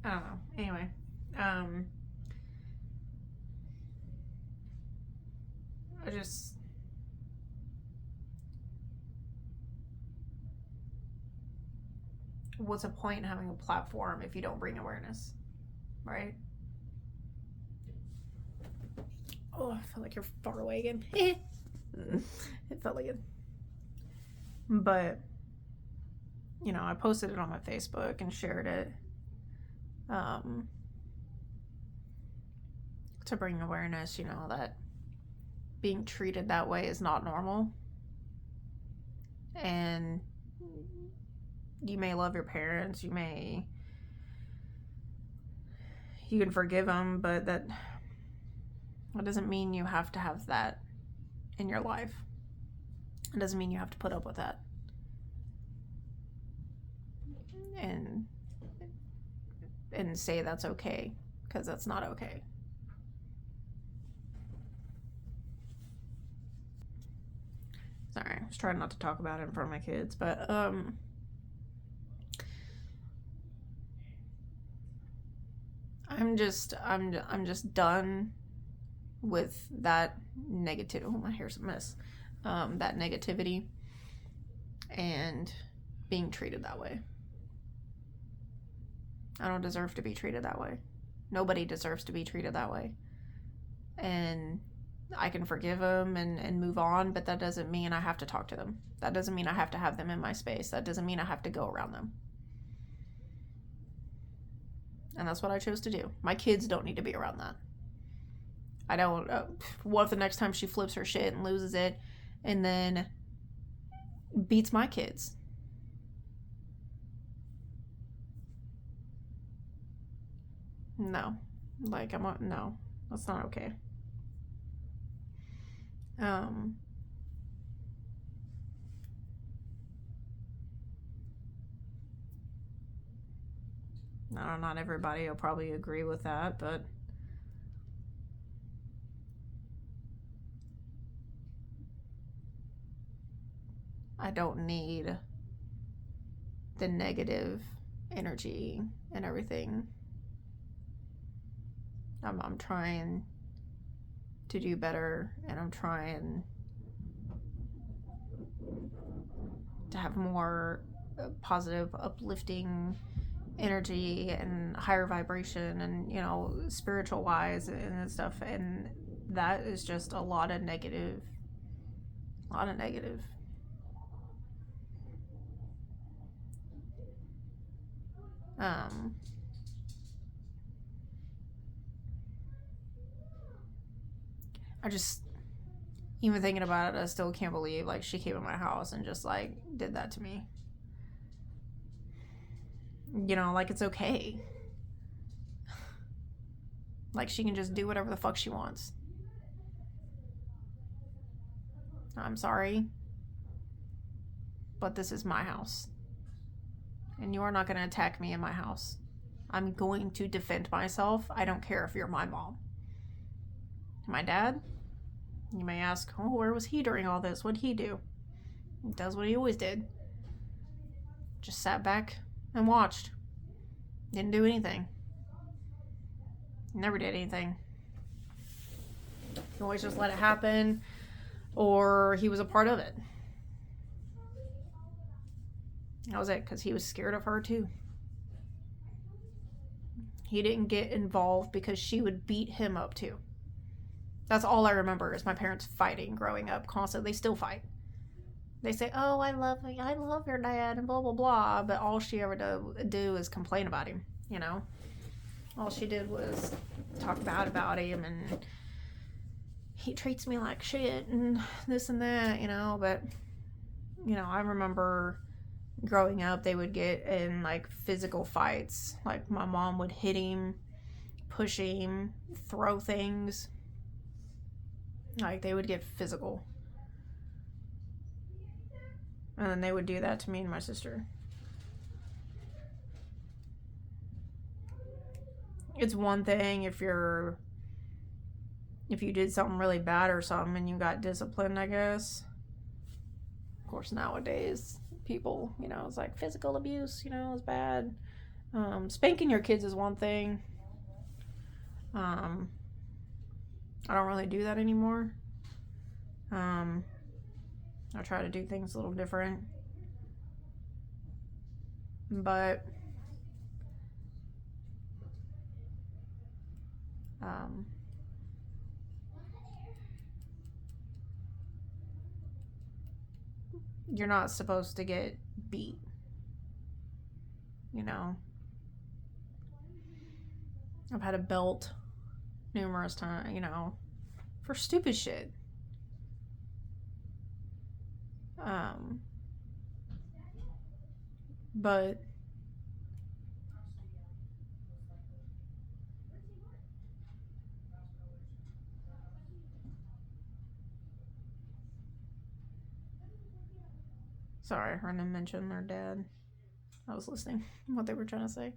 I don't know. Anyway, I just, what's the point in having a platform if you don't bring awareness, right? Oh, I feel like you're far away again. It felt like it. But, you know, I posted it on my Facebook and shared it, to bring awareness, you know, that being treated that way is not normal. And you may love your parents, you can forgive them, but that doesn't mean you have to have that in your life. It doesn't mean you have to put up with that. And say that's okay, because that's not okay. Sorry, I was trying not to talk about it in front of my kids, but I'm just done with that negative. Oh, my hair's a mess. That negativity and being treated that way. I don't deserve to be treated that way. Nobody deserves to be treated that way. And I can forgive them and move on, but that doesn't mean I have to talk to them. That doesn't mean I have to have them in my space. That doesn't mean I have to go around them. And that's what I chose to do. My kids don't need to be around that. I don't. What if the next time she flips her shit and loses it and then beats my kids? No. Like, no. That's not okay. I don't know, not everybody will probably agree with that, but I don't need the negative energy and everything. I'm trying to do better, and I'm trying to have more positive, uplifting energy and higher vibration and, you know, spiritual wise and stuff. And that is just a lot of negative. I just, even thinking about it, I still can't believe, like, she came in my house and just, like, did that to me. You know, like, it's okay. Like, she can just do whatever the fuck she wants. I'm sorry, but this is my house. And you are not going to attack me in my house. I'm going to defend myself. I don't care if you're my mom. My dad? You may ask, oh, where was he during all this? What'd he do? He does what he always did. Just sat back and watched. Didn't do anything. Never did anything. He always just let it happen, or he was a part of it. That was it, because he was scared of her too. He didn't get involved because she would beat him up too. That's all I remember is my parents fighting growing up constantly. They still fight. They say, oh, I love your dad and blah, blah, blah. But all she ever do is complain about him, you know? All she did was talk bad about him and he treats me like shit and this and that, you know? But, you know, I remember growing up, they would get in, like, physical fights. Like, my mom would hit him, push him, throw things. Like, they would get physical. And then they would do that to me and my sister. It's one thing if you did something really bad or something and you got disciplined, I guess. Of course, nowadays, people, you know, it's like physical abuse, you know, is bad. Spanking your kids is one thing. I don't really do that anymore. I try to do things a little different. But you're not supposed to get beat, you know. I've had a belt numerous times, you know, for stupid shit. But sorry, I heard them mention their dad. I was listening what they were trying to say.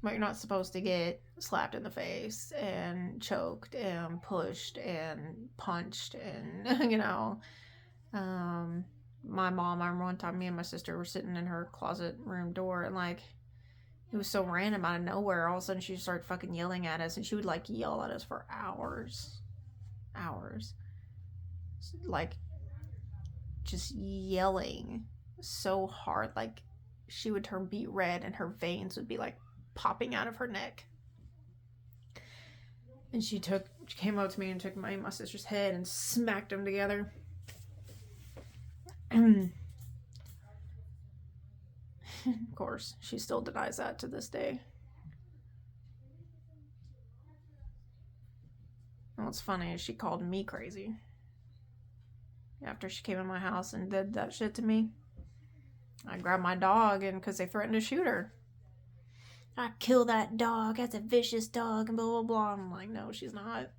But you're not supposed to get slapped in the face and choked and pushed and punched and, you know. My mom, I remember one time me and my sister were sitting in her closet room door and, like, it was so random out of nowhere. All of a sudden she started fucking yelling at us and she would, like, yell at us for hours. Like, just yelling so hard. Like, she would turn beet red and her veins would be, like, popping out of her neck. And she came up to me and took my sister's head and smacked them together. Of course, she still denies that to this day. And what's funny is she called me crazy after she came in my house and did that shit to me. I grabbed my dog, and because they threatened to shoot her. I kill that dog. That's a vicious dog, and blah, blah, blah. I'm like, no, she's not.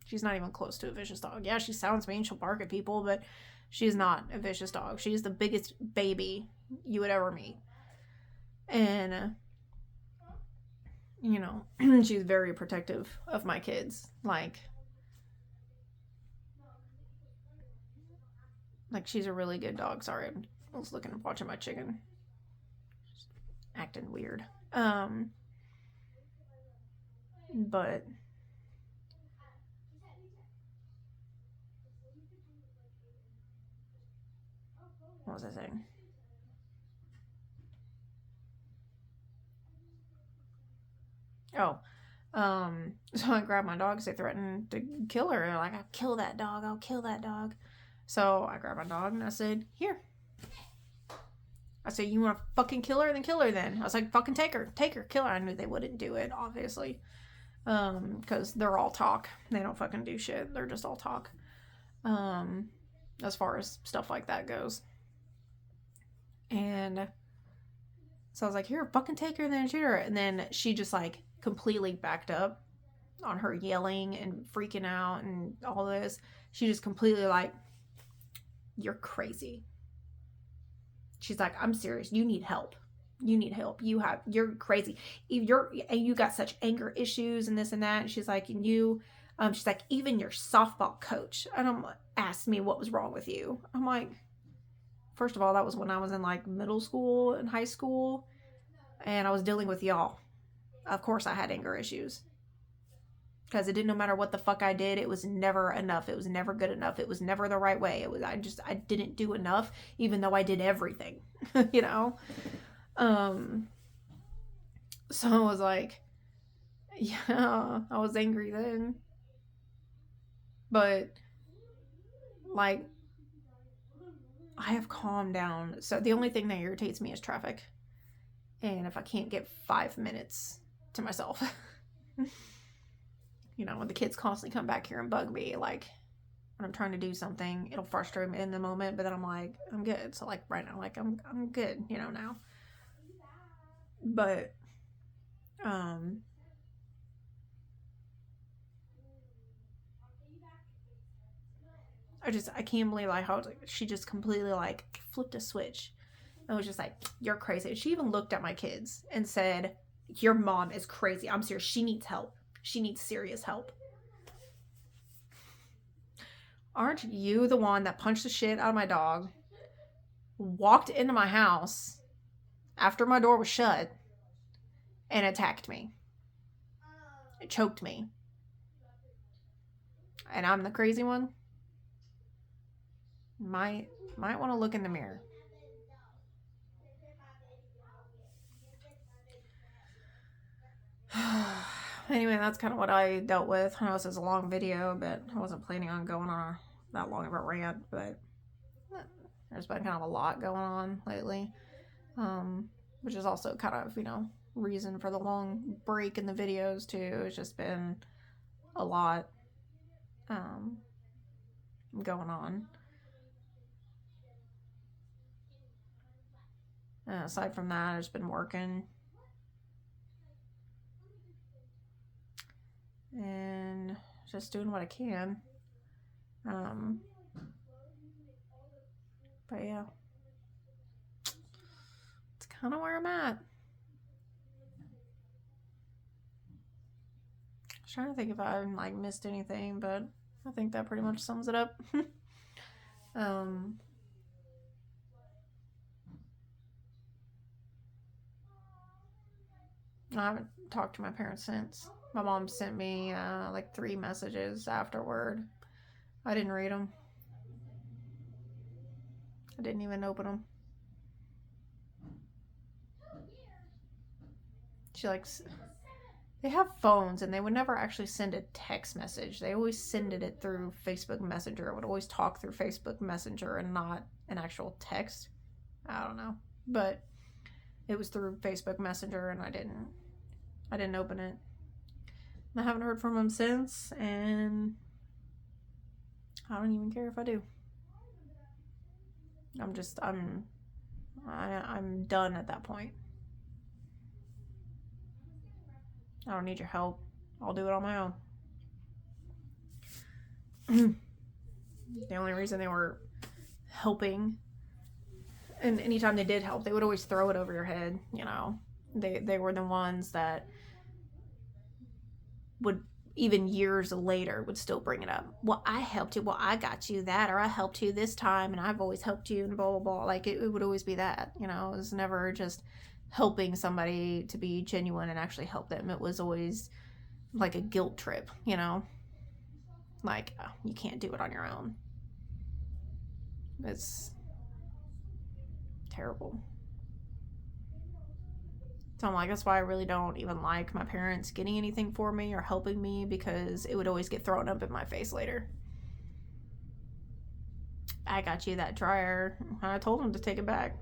She's not even close to a vicious dog. Yeah, she sounds mean. She'll bark at people, but she's not a vicious dog. She's the biggest baby you would ever meet. And, you know, she's very protective of my kids. Like, she's a really good dog. Sorry, I was watching my chicken. Just acting weird. But what was I saying? Oh, so I grabbed my dog because they threatened to kill her. They're like, I'll kill that dog. I'll kill that dog. So I grabbed my dog and I said, here. I said, you want to fucking kill her? Then kill her then. I was like, fucking take her, kill her. I knew they wouldn't do it, obviously. Because they're all talk. They don't fucking do shit. They're just all talk. As far as stuff like that goes. And so I was like, here, fucking take her, then shoot her. And then she just like completely backed up on her yelling and freaking out and all this. She just completely like, you're crazy. She's like, I'm serious. You need help. You're crazy. You got such anger issues and this and that. And she's like, she's like, even your softball coach. And I'm like, asked me what was wrong with you. I'm like, first of all, that was when I was in like middle school and high school. And I was dealing with y'all. Of course I had anger issues. Because it didn't, no matter what the fuck I did, it was never enough. It was never good enough. It was never the right way. I didn't do enough, even though I did everything, you know? So I was like, yeah, I was angry then. But, like, I have calmed down. So the only thing that irritates me is traffic. And if I can't get 5 minutes to myself. You know, when the kids constantly come back here and bug me, like, when I'm trying to do something, it'll frustrate me in the moment, but then I'm like, I'm good. So, like, right now, like, I'm good, you know, now. But, I can't believe, like, how she just completely, like, flipped a switch. And was just like, you're crazy. She even looked at my kids and said, your mom is crazy. I'm serious. She needs help. She needs serious help. Aren't you the one that punched the shit out of my dog, walked into my house after my door was shut, and attacked me? It choked me. And I'm the crazy one? Might want to look in the mirror. Anyway, that's kind of what I dealt with. I know this is a long video, but I wasn't planning on going on that long of a rant, but there's been kind of a lot going on lately, which is also kind of, you know, reason for the long break in the videos too. It's just been a lot going on. Aside from that, I've just been working. And just doing what I can. But yeah. It's kind of where I'm at. I was trying to think if I like missed anything, but I think that pretty much sums it up. I haven't talked to my parents since. My mom sent me like 3 messages afterward. I didn't read them. I didn't even open them. She likes... They have phones, and they would never actually send a text message. They always send it through Facebook Messenger. It would always talk through Facebook Messenger and not an actual text. I don't know. But it was through Facebook Messenger, and I didn't open it. I haven't heard from him since, and I don't even care if I do. I'm done at that point. I don't need your help. I'll do it on my own. The only reason they were helping, and anytime they did help, they would always throw it over your head, you know. They were the ones that would, even years later, would still bring it up. Well, I helped you. Well, I got you that, or I helped you this time, and I've always helped you, and blah, blah, blah. Like, it would always be that, you know. It was never just helping somebody to be genuine and actually help them. It was always like a guilt trip, you know. Like, oh, you can't do it on your own. It's terrible. So I'm like, that's why I really don't even like my parents getting anything for me or helping me, because it would always get thrown up in my face later. I got you that dryer. I told them to take it back,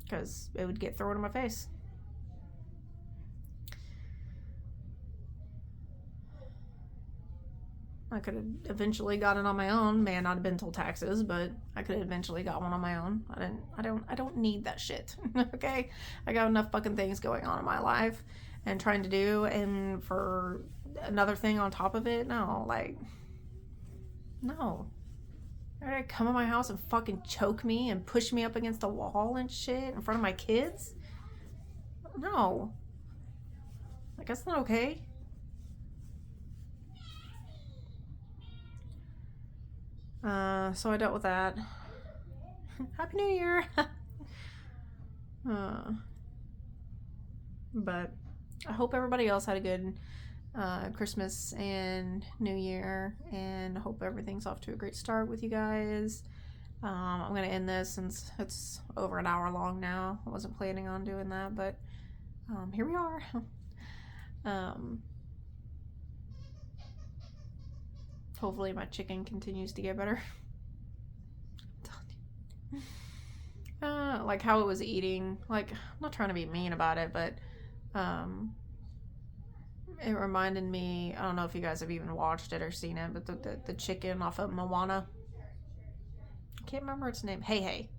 because it would get thrown in my face. I could have eventually got it on my own. May not have been till taxes, but I could have eventually got one on my own. I don't need that shit. Okay? I got enough fucking things going on in my life and trying to do, and for another thing on top of it, no. Like, no. They're gonna come in my house and fucking choke me and push me up against the wall and shit in front of my kids? No. Like, that's not okay. So I dealt with that. Happy New Year! But I hope everybody else had a good Christmas and New Year, and I hope everything's off to a great start with you guys. I'm going to end this since it's over an hour long now. I wasn't planning on doing that, but here we are. Hopefully my chicken continues to get better. Like how it was eating. Like, I'm not trying to be mean about it, but it reminded me, I don't know if you guys have even watched it or seen it, but the chicken off of Moana. I can't remember its name. Hey.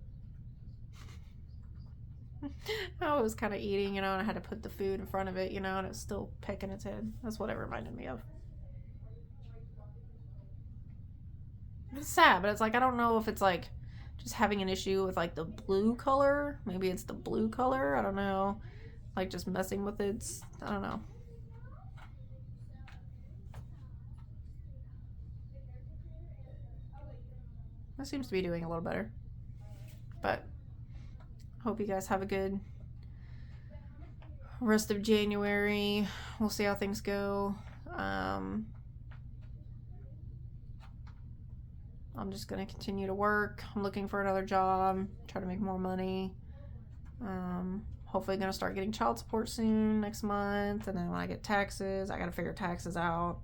Oh, it was kind of eating, you know, and I had to put the food in front of it, you know, and it was still pecking its head. That's what it reminded me of. It's sad, but it's like, I don't know if it's like just having an issue with like the blue color. Maybe it's the blue color. I don't know. Like just messing with it. I don't know. It seems to be doing a little better. But hope you guys have a good rest of January. We'll see how things go. I'm just going to continue to work. I'm looking for another job, try to make more money. Hopefully going to start getting child support soon next month. And then when I get taxes, I got to figure taxes out.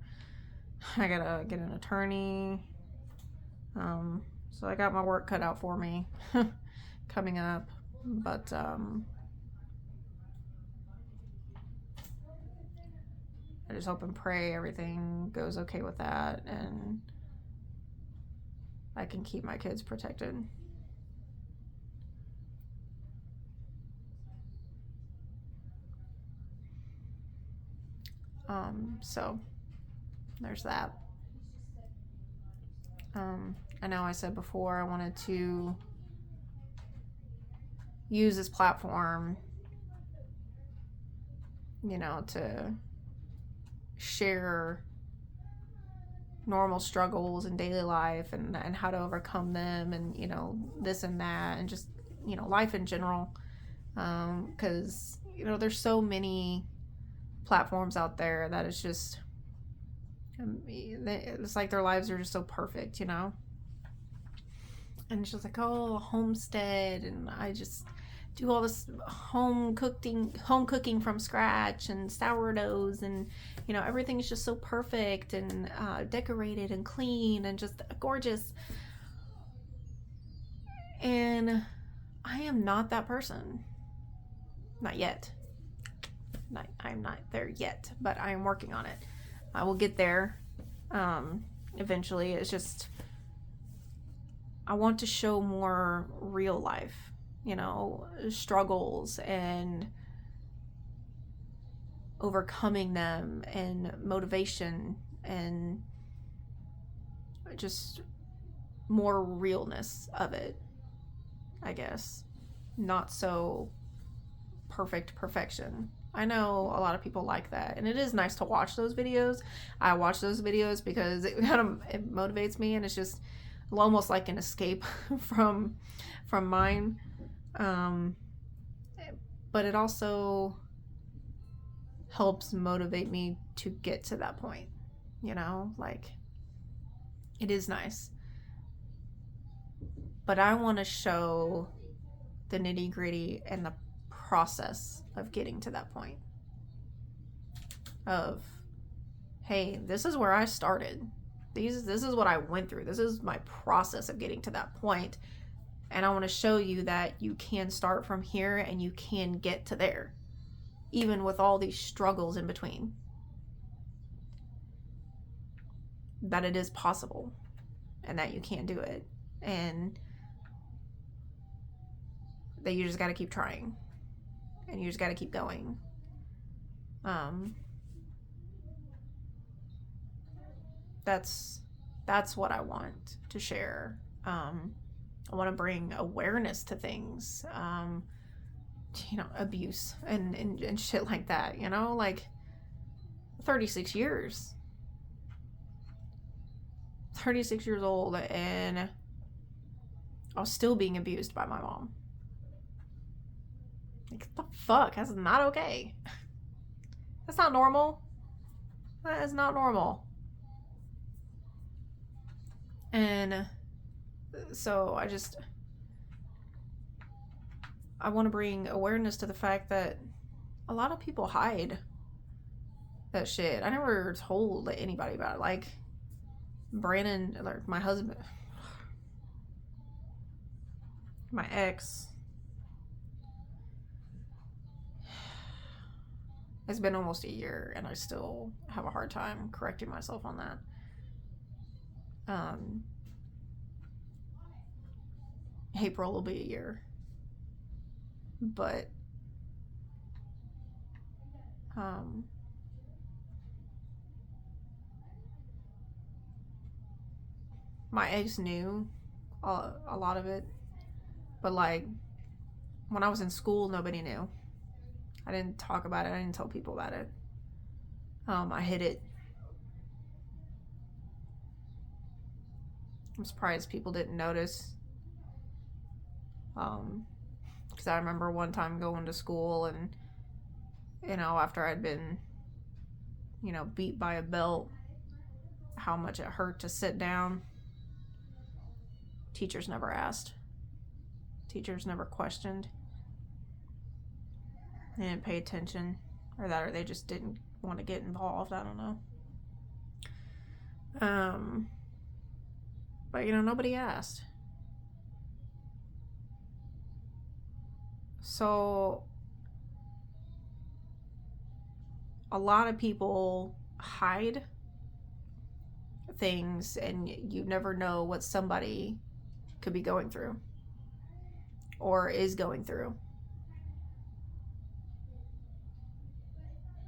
I got to get an attorney. So I got my work cut out for me coming up. But I just hope and pray everything goes okay with that, and I can keep my kids protected. So there's that. I know I said before I wanted to use this platform, you know, to share normal struggles in daily life and how to overcome them, and, you know, this and that, and just, you know, life in general. Because, you know, there's so many platforms out there that it's just, it's like their lives are just so perfect, you know? And it's just like, oh, homestead, and I just do all this home cooking from scratch, and sourdoughs, and, you know, everything's just so perfect and decorated and clean and just gorgeous. And I am not that person. Not yet. I'm not there yet, but I am working on it. I will get there eventually. It's just, I want to show more real life, struggles and overcoming them and motivation and just more realness of it, I guess. Not so perfection. I know a lot of people like that, and it is nice to watch those videos. I watch those videos because it motivates me, and it's just almost like an escape from mine. But it also helps motivate me to get to that point. Like, it is nice. But I want to show the nitty-gritty and the process of getting to that point. Of, hey, this is where I started. This is what I went through. This is my process of getting to that point. And I want to show you that you can start from here and you can get to there, even with all these struggles in between. That it is possible and that you can do it. And that you just got to keep trying. And you just got to keep going. That's what I want to share. I want to bring awareness to things, abuse and shit like that, like 36 years old, and I was still being abused by my mom. Like, what the fuck? That's not okay. That's not normal. That is not normal. And so I want to bring awareness to the fact that a lot of people hide that shit. I never told anybody about it. Like, Brandon, like my husband, my ex, it's been almost a year and I still have a hard time correcting myself on that. April will be a year. But my ex knew a lot of it, but like when I was in school, nobody knew. I didn't talk about it. I didn't tell people about it. I hid it. I'm surprised people didn't notice. Because I remember one time going to school and, after I'd been, beat by a belt, how much it hurt to sit down. Teachers never asked. Teachers never questioned. They didn't pay attention, or they just didn't want to get involved. I don't know. But nobody asked. So a lot of people hide things, and you never know what somebody could be going through or is going through.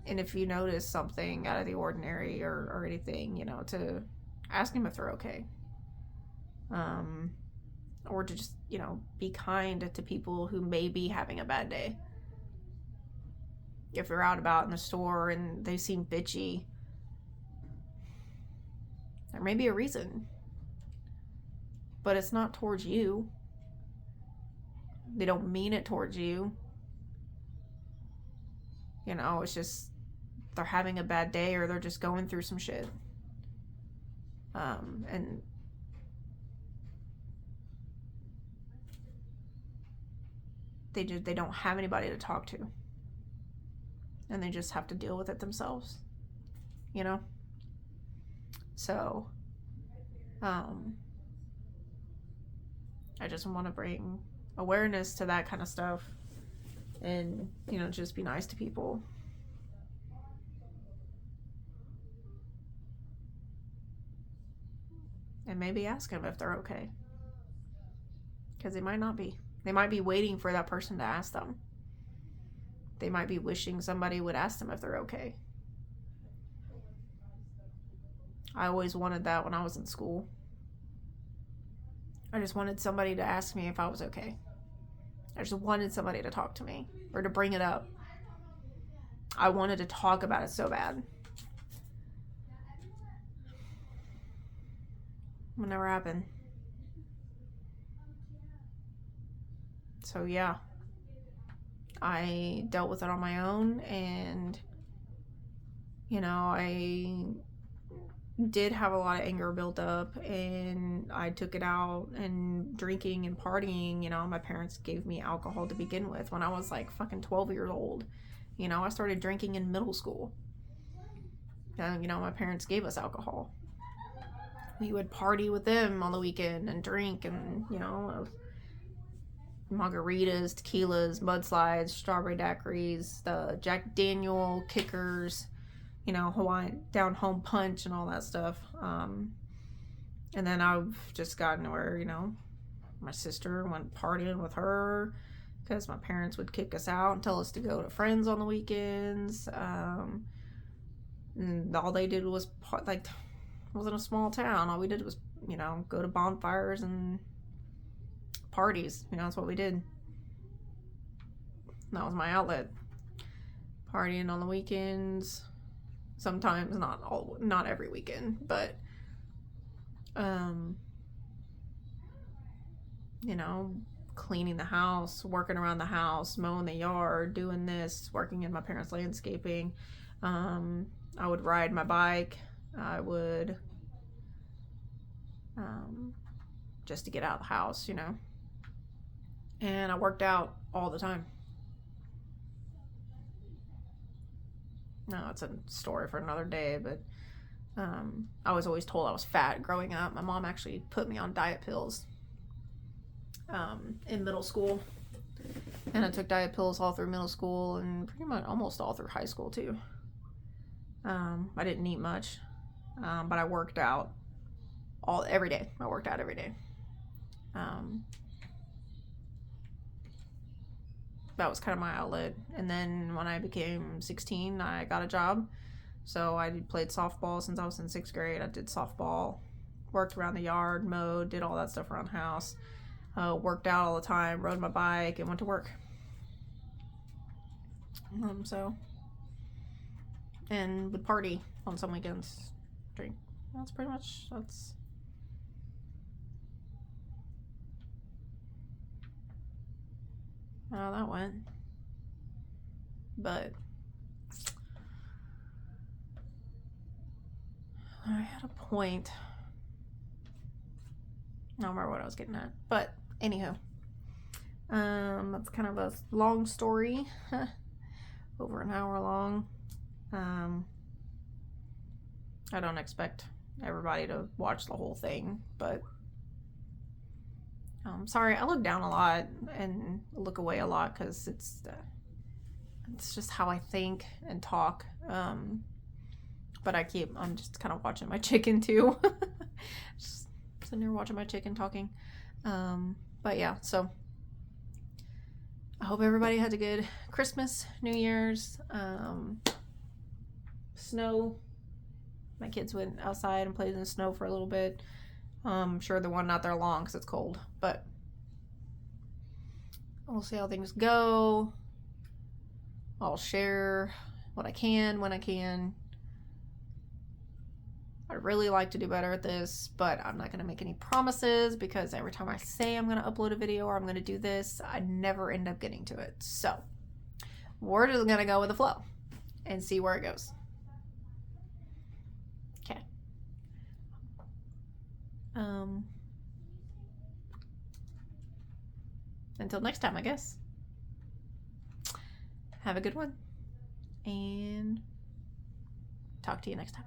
And if you notice something out of the ordinary or anything, to ask them if they're okay. Or to just, be kind to people who may be having a bad day. If you're out about in the store and they seem bitchy, there may be a reason. But it's not towards you. They don't mean it towards you. It's just they're having a bad day or they're just going through some shit. And they don't have anybody to talk to. And they just have to deal with it themselves. So, I just want to bring awareness to that kind of stuff, and, you know, just be nice to people. And maybe ask them if they're okay. Because they might not be. They might be waiting for that person to ask them. They might be wishing somebody would ask them if they're okay. I always wanted that when I was in school. I just wanted somebody to ask me if I was okay. I just wanted somebody to talk to me or to bring it up. I wanted to talk about it so bad. It never happened. So yeah, I dealt with it on my own, and, you know, I did have a lot of anger built up, and I took it out and drinking and partying. You know, my parents gave me alcohol to begin with when I was like fucking 12 years old. You know, I started drinking in middle school. And, you know, my parents gave us alcohol. We would party with them on the weekend and drink, and, you know, margaritas, tequilas, mudslides, strawberry daiquiris, the Jack Daniel kickers, you know, Hawaiian down home punch and all that stuff. And then I've just gotten where, you know, my sister went partying with her because my parents would kick us out and tell us to go to friends on the weekends. And all they did was, like, it wasn't a small town. All we did was, you know, go to bonfires and parties. You know, that's what we did. That was my outlet. Partying on the weekends. Sometimes, not every weekend, but you know, cleaning the house, working around the house, mowing the yard, doing this, working in my parents' landscaping. I would ride my bike. I would just to get out of the house, you know. And I worked out all the time. No, it's a story for another day, but I was always told I was fat growing up. My mom actually put me on diet pills in middle school. And I took diet pills all through middle school and pretty much almost all through high school too. I didn't eat much, but I worked out every day. I worked out every day. That was kind of my outlet. And then when I became 16, I got a job. So I played softball since I was in 6th grade. I did softball, worked around the yard, mowed, did all that stuff around the house, worked out all the time, rode my bike, and went to work. And would party on some weekends, drink. That's pretty much, that's how that went. But I had a point. I don't remember what I was getting at. But anyhow, that's kind of a long story. Over an hour long. I don't expect everybody to watch the whole thing, but sorry, I look down a lot and look away a lot because it's just how I think and talk. But I'm just kind of watching my chicken too. Just sitting there watching my chicken talking. But yeah, so I hope everybody had a good Christmas, New Year's, snow. My kids went outside and played in the snow for a little bit. I'm sure the one not there long because it's cold, but we'll see how things go. I'll share what I can when I can. I'd really like to do better at this, but I'm not going to make any promises because every time I say I'm going to upload a video or I'm going to do this, I never end up getting to it. So we're just going to go with the flow and see where it goes. Okay. Until next time, I guess. Have a good one, and talk to you next time.